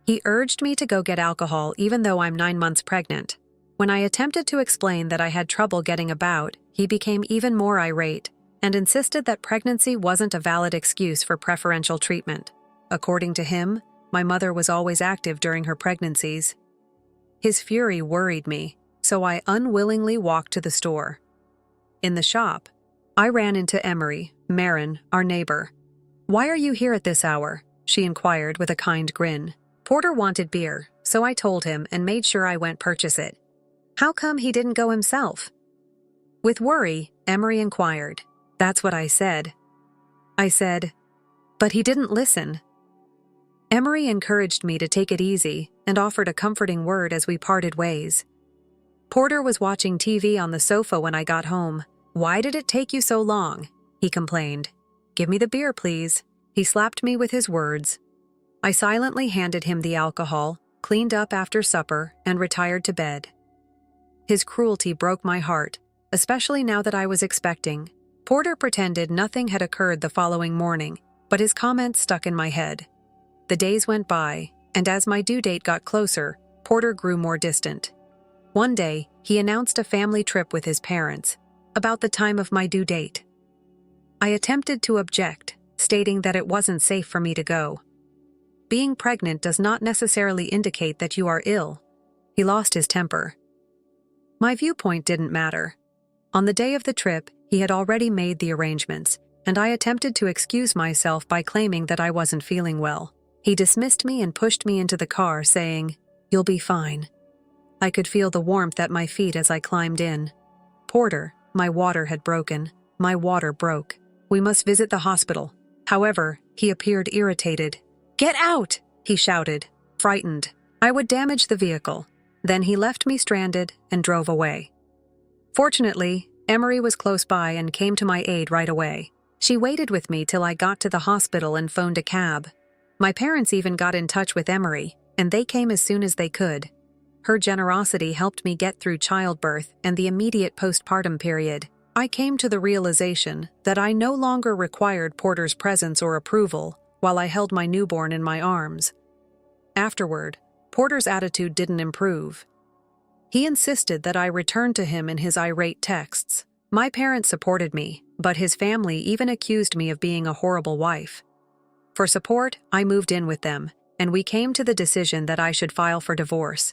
He urged me to go get alcohol even though I'm 9 months pregnant. When I attempted to explain that I had trouble getting about, he became even more irate and insisted that pregnancy wasn't a valid excuse for preferential treatment. According to him, my mother was always active during her pregnancies. His fury worried me, so I unwillingly walked to the store. In the shop, I ran into Emery, Marin, our neighbor. "Why are you here at this hour?" she inquired with a kind grin. Porter wanted beer, so I told him and made sure I went purchase it. "How come he didn't go himself?" With worry, Emery inquired. That's what I said. I said, "But he didn't listen." Emery encouraged me to take it easy and offered a comforting word as we parted ways. Porter was watching TV on the sofa when I got home. "Why did it take you so long?" he complained. "Give me the beer, please." He slapped me with his words. I silently handed him the alcohol, cleaned up after supper, and retired to bed. His cruelty broke my heart, especially now that I was expecting. Porter pretended nothing had occurred the following morning, but his comments stuck in my head. The days went by, and as my due date got closer, Porter grew more distant. One day, he announced a family trip with his parents, about the time of my due date. I attempted to object, stating that it wasn't safe for me to go. Being pregnant does not necessarily indicate that you are ill. He lost his temper. My viewpoint didn't matter. On the day of the trip, he had already made the arrangements, and I attempted to excuse myself by claiming that I wasn't feeling well. He dismissed me and pushed me into the car, saying, "You'll be fine." I could feel the warmth at my feet as I climbed in. "Porter, my water had broken. My water broke. We must visit the hospital." However, he appeared irritated. "Get out!" he shouted, frightened. I would damage the vehicle. Then he left me stranded and drove away. Fortunately, Emery was close by and came to my aid right away. She waited with me till I got to the hospital and phoned a cab. My parents even got in touch with Emery, and they came as soon as they could. Her generosity helped me get through childbirth and the immediate postpartum period. I came to the realization that I no longer required Porter's presence or approval while I held my newborn in my arms. Afterward, Porter's attitude didn't improve. He insisted that I return to him in his irate texts. My parents supported me, but his family even accused me of being a horrible wife. For support, I moved in with them, and we came to the decision that I should file for divorce.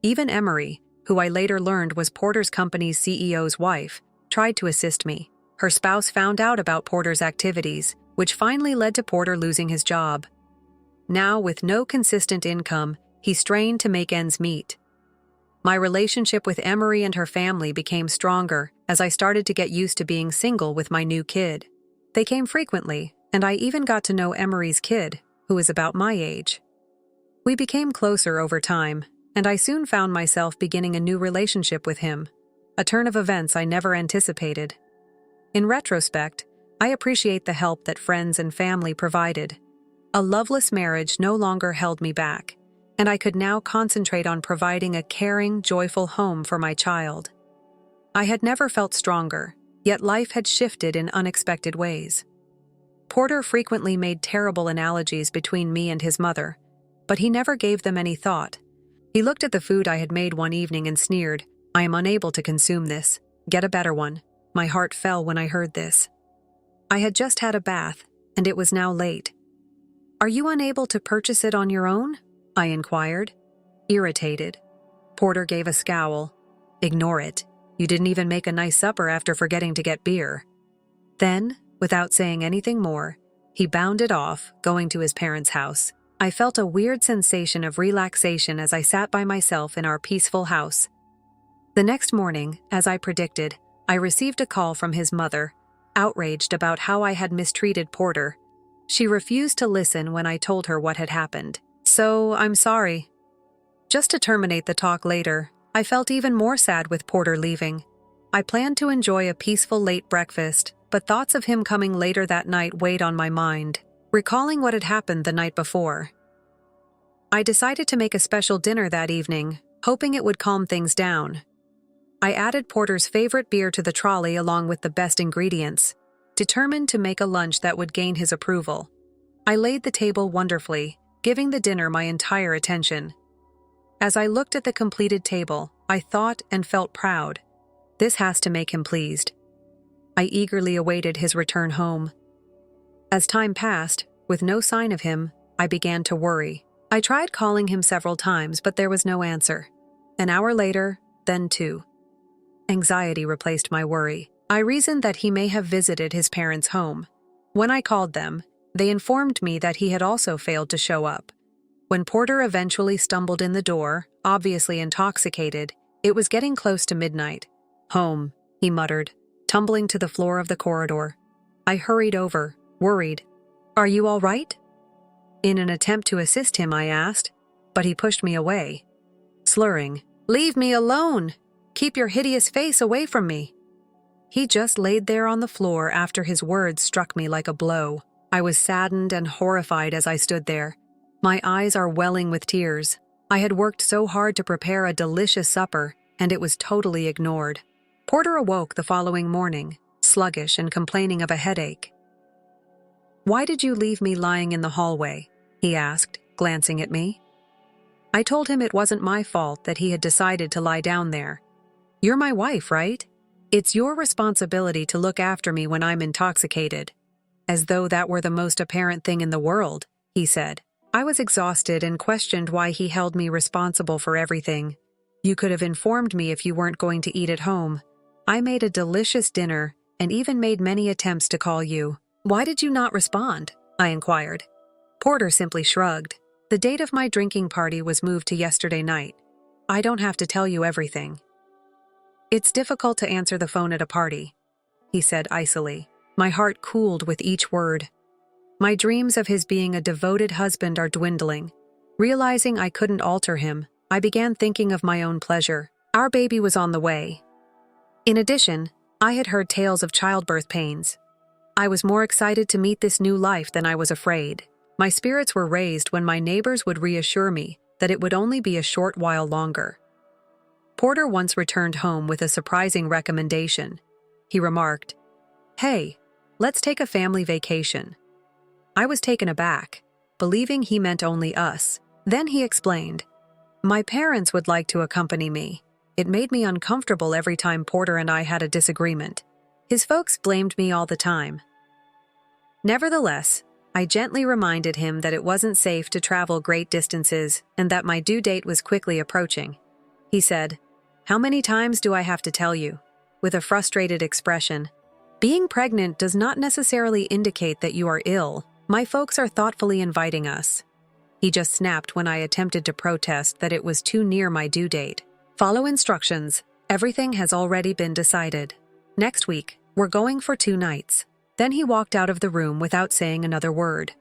Even Emery, who I later learned was Porter's company's CEO's wife, tried to assist me. Her spouse found out about Porter's activities, which finally led to Porter losing his job. Now, with no consistent income, he strained to make ends meet. My relationship with Emery and her family became stronger as I started to get used to being single with my new kid. They came frequently, and I even got to know Emery's kid, who is about my age. We became closer over time, and I soon found myself beginning a new relationship with him, a turn of events I never anticipated. In retrospect, I appreciate the help that friends and family provided. A loveless marriage no longer held me back, and I could now concentrate on providing a caring, joyful home for my child. I had never felt stronger, yet life had shifted in unexpected ways. Porter frequently made terrible analogies between me and his mother, but he never gave them any thought. He looked at the food I had made one evening and sneered, "I am unable to consume this. Get a better one." My heart fell when I heard this. I had just had a bath, and it was now late. "Are you unable to purchase it on your own?" I inquired, irritated. Porter gave a scowl. "Ignore it. You didn't even make a nice supper after forgetting to get beer." Then, without saying anything more, he bounded off, going to his parents' house. I felt a weird sensation of relaxation as I sat by myself in our peaceful house. The next morning, as I predicted, I received a call from his mother, outraged about how I had mistreated Porter. She refused to listen when I told her what had happened. "So, I'm sorry." Just to terminate the talk later, I felt even more sad with Porter leaving. I planned to enjoy a peaceful late breakfast, but thoughts of him coming later that night weighed on my mind, recalling what had happened the night before. I decided to make a special dinner that evening, hoping it would calm things down. I added Porter's favorite beer to the trolley along with the best ingredients, determined to make a lunch that would gain his approval. I laid the table wonderfully, giving the dinner my entire attention. As I looked at the completed table, I thought and felt proud. This has to make him pleased. I eagerly awaited his return home. As time passed, with no sign of him, I began to worry. I tried calling him several times, but there was no answer. An hour later, then two. Anxiety replaced my worry. I reasoned that he may have visited his parents' home. When I called them, they informed me that he had also failed to show up. When Porter eventually stumbled in the door, obviously intoxicated, it was getting close to midnight. "Home," he muttered, tumbling to the floor of the corridor. I hurried over, worried. "Are you all right?" In an attempt to assist him, I asked, but he pushed me away, slurring, "Leave me alone! Keep your hideous face away from me." He just laid there on the floor after his words struck me like a blow. I was saddened and horrified as I stood there. My eyes are welling with tears. I had worked so hard to prepare a delicious supper, and it was totally ignored. Porter awoke the following morning, sluggish and complaining of a headache. "Why did you leave me lying in the hallway?" he asked, glancing at me. I told him it wasn't my fault that he had decided to lie down there. "You're my wife, right? It's your responsibility to look after me when I'm intoxicated." As though that were the most apparent thing in the world, he said. I was exhausted and questioned why he held me responsible for everything. "You could have informed me if you weren't going to eat at home. I made a delicious dinner and even made many attempts to call you. Why did you not respond?" I inquired. Porter simply shrugged. "The date of my drinking party was moved to yesterday night. I don't have to tell you everything." "It's difficult to answer the phone at a party," he said icily. My heart cooled with each word. My dreams of his being a devoted husband are dwindling. Realizing I couldn't alter him, I began thinking of my own pleasure. Our baby was on the way. In addition, I had heard tales of childbirth pains. I was more excited to meet this new life than I was afraid. My spirits were raised when my neighbors would reassure me that it would only be a short while longer. Porter once returned home with a surprising recommendation. He remarked, "Hey, let's take a family vacation." I was taken aback, believing he meant only us. Then he explained, "My parents would like to accompany me." It made me uncomfortable every time Porter and I had a disagreement. His folks blamed me all the time. Nevertheless, I gently reminded him that it wasn't safe to travel great distances and that my due date was quickly approaching. He said, "How many times do I have to tell you?" with a frustrated expression. "Being pregnant does not necessarily indicate that you are ill. My folks are thoughtfully inviting us." He just snapped when I attempted to protest that it was too near my due date. "Follow instructions. Everything has already been decided. Next week, we're going for 2 nights." Then he walked out of the room without saying another word.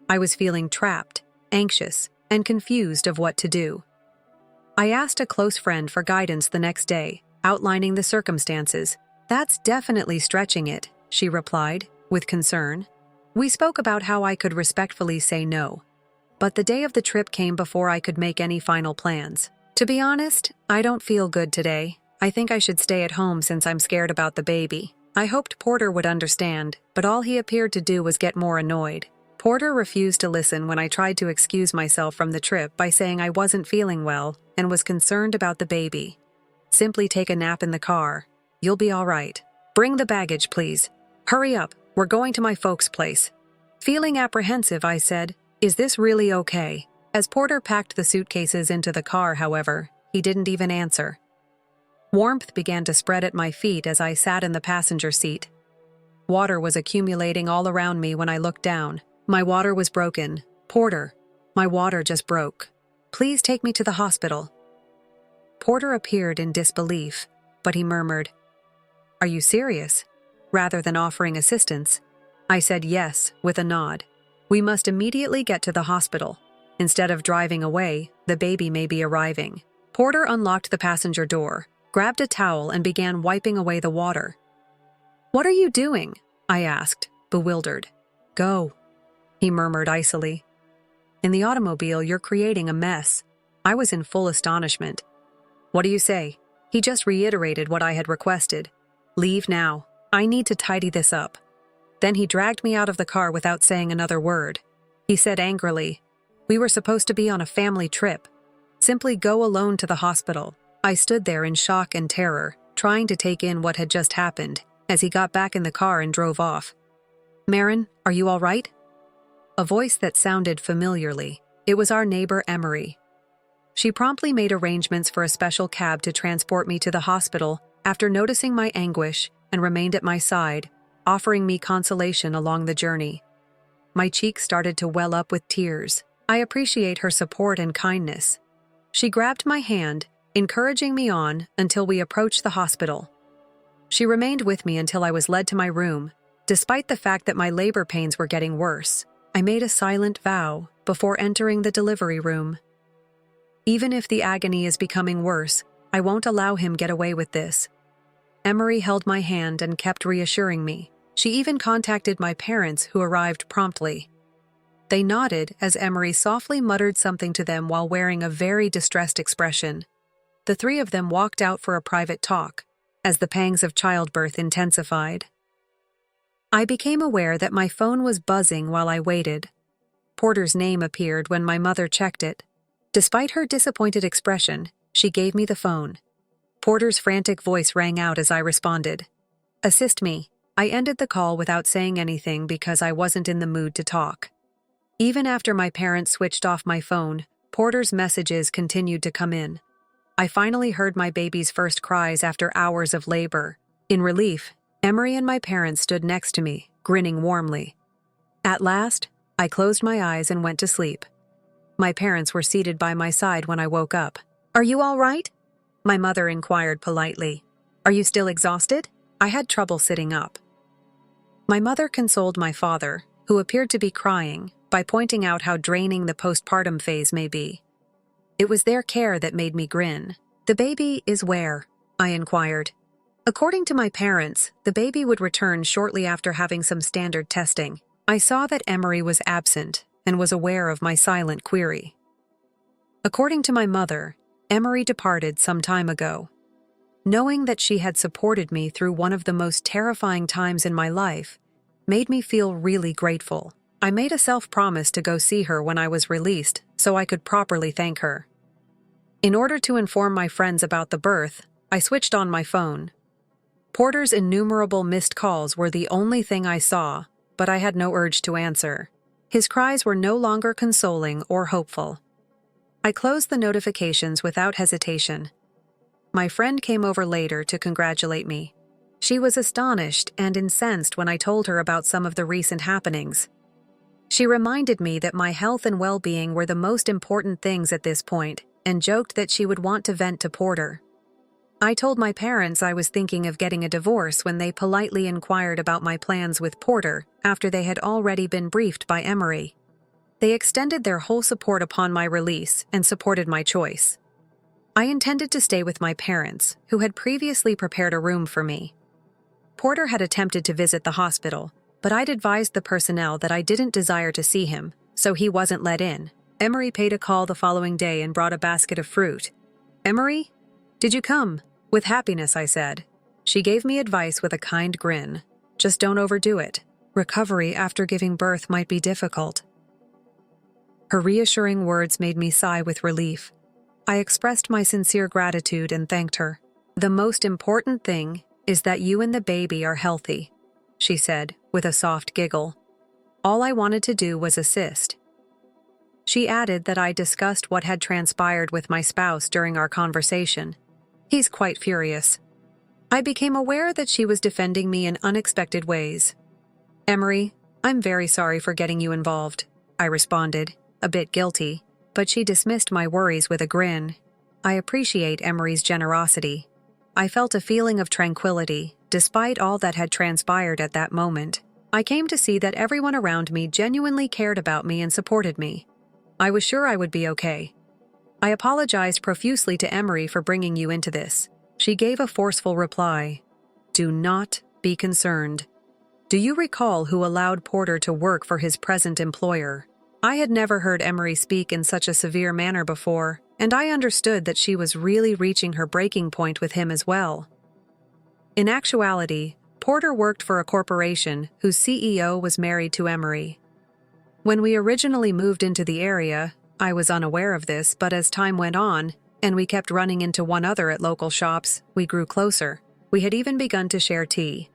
I was feeling trapped, anxious, and confused of what to do. I asked a close friend for guidance the next day, outlining the circumstances. "That's definitely stretching it," she replied, with concern. We spoke about how I could respectfully say no. But the day of the trip came before I could make any final plans. "To be honest, I don't feel good today. I think I should stay at home since I'm scared about the baby." I hoped Porter would understand, but all he appeared to do was get more annoyed. Porter refused to listen when I tried to excuse myself from the trip by saying I wasn't feeling well and was concerned about the baby. "Simply take a nap in the car. You'll be all right. Bring the baggage, please. Hurry up, we're going to my folks' place." Feeling apprehensive, I said, "Is this really okay?" As Porter packed the suitcases into the car, however, he didn't even answer. Warmth began to spread at my feet as I sat in the passenger seat. Water was accumulating all around me when I looked down. My water was broken. "Porter, my water just broke. Please take me to the hospital." Porter appeared in disbelief, but he murmured, "Are you serious?" Rather than offering assistance, I said yes with a nod. "We must immediately get to the hospital. Instead of driving away, the baby may be arriving." Porter unlocked the passenger door, grabbed a towel, and began wiping away the water. "What are you doing?" I asked, bewildered. "Go," he murmured icily. "In the automobile, you're creating a mess." I was in full astonishment. "What do you say?" He just reiterated what I had requested. "Leave now. I need to tidy this up." Then he dragged me out of the car without saying another word. He said angrily, "We were supposed to be on a family trip. Simply go alone to the hospital." I stood there in shock and terror, trying to take in what had just happened, as he got back in the car and drove off. "Marin, are you all right?" A voice that sounded familiarly. It was our neighbor Emery. She promptly made arrangements for a special cab to transport me to the hospital after noticing my anguish and remained at my side, offering me consolation along the journey. My cheeks started to well up with tears. I appreciate her support and kindness. She grabbed my hand, encouraging me on until we approached the hospital. She remained with me until I was led to my room. Despite the fact that my labor pains were getting worse, I made a silent vow before entering the delivery room. Even if the agony is becoming worse, I won't allow him get away with this. Emery held my hand and kept reassuring me. She even contacted my parents, who arrived promptly. They nodded as Emery softly muttered something to them while wearing a very distressed expression. The 3 of them walked out for a private talk, as the pangs of childbirth intensified. I became aware that my phone was buzzing while I waited. Porter's name appeared when my mother checked it. Despite her disappointed expression, she gave me the phone. Porter's frantic voice rang out as I responded. "Assist me." I ended the call without saying anything because I wasn't in the mood to talk. Even after my parents switched off my phone, Porter's messages continued to come in. I finally heard my baby's first cries after hours of labor. In relief, Emery and my parents stood next to me, grinning warmly. At last, I closed my eyes and went to sleep. My parents were seated by my side when I woke up. "Are you all right?" my mother inquired politely. "Are you still exhausted?" I had trouble sitting up. My mother consoled my father, who appeared to be crying, by pointing out how draining the postpartum phase may be. It was their care that made me grin. "The baby is where?" I inquired. According to my parents, the baby would return shortly after having some standard testing. I saw that Emery was absent and was aware of my silent query. According to my mother, Emery departed some time ago. Knowing that she had supported me through one of the most terrifying times in my life made me feel really grateful. I made a self-promise to go see her when I was released so I could properly thank her. In order to inform my friends about the birth, I switched on my phone. Porter's innumerable missed calls were the only thing I saw, but I had no urge to answer. His cries were no longer consoling or hopeful. I closed the notifications without hesitation. My friend came over later to congratulate me. She was astonished and incensed when I told her about some of the recent happenings. She reminded me that my health and well-being were the most important things at this point, and joked that she would want to vent to Porter. I told my parents I was thinking of getting a divorce when they politely inquired about my plans with Porter after they had already been briefed by Emery. They extended their whole support upon my release and supported my choice. I intended to stay with my parents, who had previously prepared a room for me. Porter had attempted to visit the hospital, but I'd advised the personnel that I didn't desire to see him, so he wasn't let in. Emery paid a call the following day and brought a basket of fruit. "Emery, did you come?" "With happiness," I said. She gave me advice with a kind grin. "Just don't overdo it. Recovery after giving birth might be difficult." Her reassuring words made me sigh with relief. I expressed my sincere gratitude and thanked her. "The most important thing is that you and the baby are healthy," she said, with a soft giggle. All I wanted to do was assist. She added that I discussed what had transpired with my spouse during our conversation. "He's quite furious." I became aware that she was defending me in unexpected ways. "Emery, I'm very sorry for getting you involved," I responded, a bit guilty, but she dismissed my worries with a grin. I appreciate Emery's generosity. I felt a feeling of tranquility, despite all that had transpired at that moment. I came to see that everyone around me genuinely cared about me and supported me. I was sure I would be okay. I apologized profusely to Emery for bringing you into this. She gave a forceful reply. "Do not be concerned. Do you recall who allowed Porter to work for his present employer?" I had never heard Emery speak in such a severe manner before, and I understood that she was really reaching her breaking point with him as well. In actuality, Porter worked for a corporation whose CEO was married to Emery. When we originally moved into the area, I was unaware of this, but as time went on, and we kept running into one another at local shops, we grew closer. We had even begun to share tea.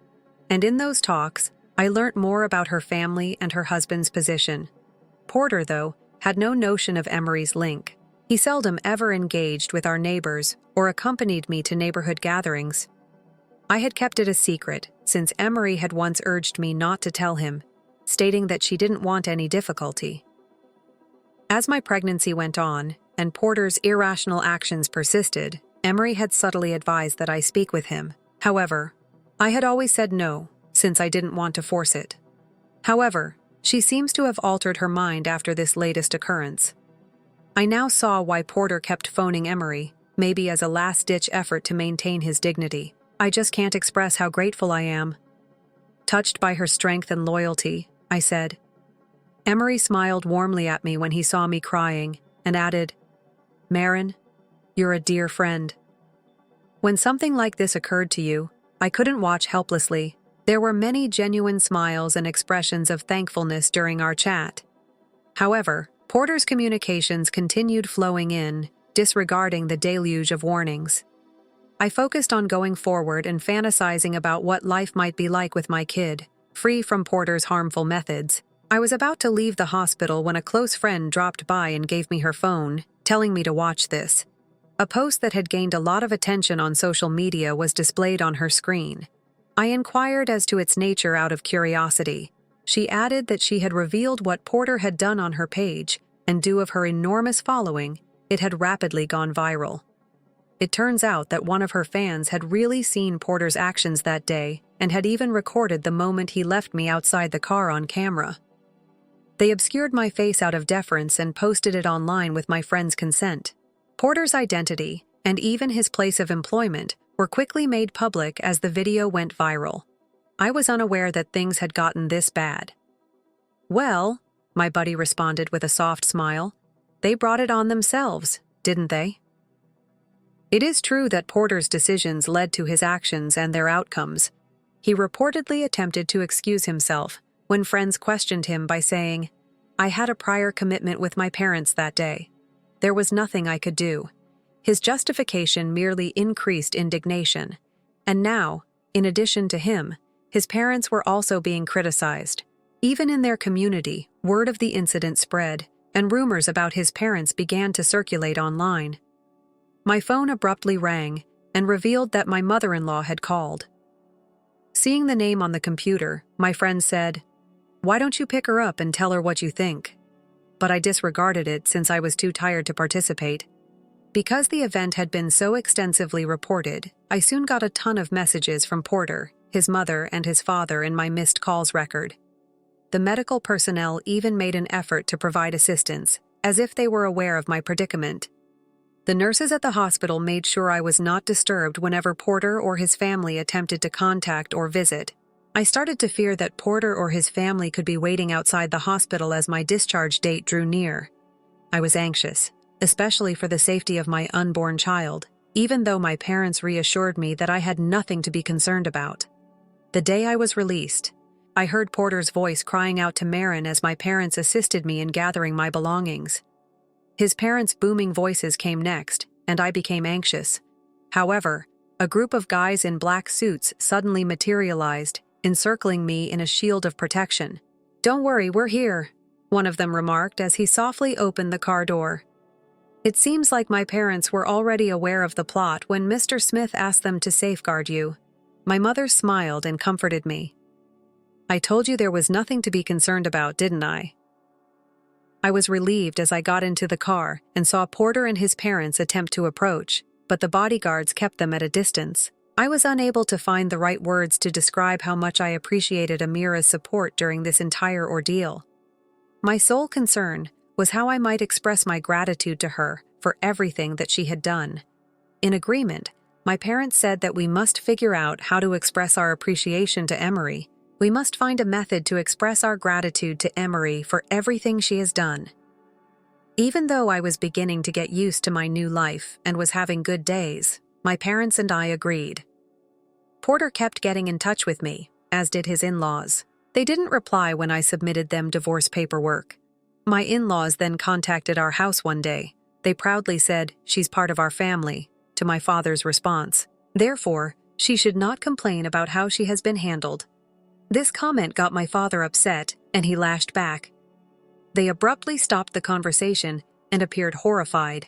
And in those talks, I learnt more about her family and her husband's position. Porter, though, had no notion of Emery's link. He seldom ever engaged with our neighbors or accompanied me to neighborhood gatherings. I had kept it a secret, since Emery had once urged me not to tell him, stating that she didn't want any difficulty. As my pregnancy went on, and Porter's irrational actions persisted, Emery had subtly advised that I speak with him. However, I had always said no, since I didn't want to force it. However, she seems to have altered her mind after this latest occurrence. I now saw why Porter kept phoning Emery, maybe as a last-ditch effort to maintain his dignity. I just can't express how grateful I am. Touched by her strength and loyalty, I said. Emery smiled warmly at me when he saw me crying, and added, "Marin, you're a dear friend." When something like this occurred to you, I couldn't watch helplessly. There were many genuine smiles and expressions of thankfulness during our chat. However, Porter's communications continued flowing in, disregarding the deluge of warnings. I focused on going forward and fantasizing about what life might be like with my kid, free from Porter's harmful methods. I was about to leave the hospital when a close friend dropped by and gave me her phone, telling me to watch this. A post that had gained a lot of attention on social media was displayed on her screen. I inquired as to its nature out of curiosity. She added that she had revealed what Porter had done on her page, and due of her enormous following, it had rapidly gone viral. It turns out that one of her fans had really seen Porter's actions that day and had even recorded the moment he left me outside the car on camera. They obscured my face out of deference and posted it online with my friend's consent. Porter's identity, and even his place of employment, were quickly made public as the video went viral. I was unaware that things had gotten this bad. "Well," my buddy responded with a soft smile, "they brought it on themselves, didn't they?" It is true that Porter's decisions led to his actions and their outcomes. He reportedly attempted to excuse himself when friends questioned him by saying, "I had a prior commitment with my parents that day. There was nothing I could do." His justification merely increased indignation. And now, in addition to him, his parents were also being criticized. Even in their community, word of the incident spread, and rumors about his parents began to circulate online. My phone abruptly rang and revealed that my mother-in-law had called. Seeing the name on the computer, my friend said, "Why don't you pick her up and tell her what you think?" But I disregarded it since I was too tired to participate. Because the event had been so extensively reported, I soon got a ton of messages from Porter, his mother, and his father in my missed calls record. The medical personnel even made an effort to provide assistance, as if they were aware of my predicament. The nurses at the hospital made sure I was not disturbed whenever Porter or his family attempted to contact or visit. I started to fear that Porter or his family could be waiting outside the hospital as my discharge date drew near. I was anxious, especially for the safety of my unborn child, even though my parents reassured me that I had nothing to be concerned about. The day I was released, I heard Porter's voice crying out to Marin as my parents assisted me in gathering my belongings. His parents' booming voices came next, and I became anxious. However, a group of guys in black suits suddenly materialized, encircling me in a shield of protection. "Don't worry, we're here," one of them remarked as he softly opened the car door. It seems like my parents were already aware of the plot when Mr. Smith asked them to safeguard you. My mother smiled and comforted me. "I told you there was nothing to be concerned about, didn't I?" I was relieved as I got into the car and saw Porter and his parents attempt to approach, but the bodyguards kept them at a distance. I was unable to find the right words to describe how much I appreciated Amira's support during this entire ordeal. My sole concern was how I might express my gratitude to her for everything that she had done. In agreement, my parents said that we must figure out how to express our appreciation to Emery. We must find a method to express our gratitude to Emery for everything she has done. Even though I was beginning to get used to my new life and was having good days, my parents and I agreed. Porter kept getting in touch with me, as did his in-laws. They didn't reply when I submitted them divorce paperwork. My in-laws then contacted our house one day. They proudly said, "She's part of our family," to my father's response. Therefore, she should not complain about how she has been handled. This comment got my father upset, and he lashed back. They abruptly stopped the conversation and appeared horrified.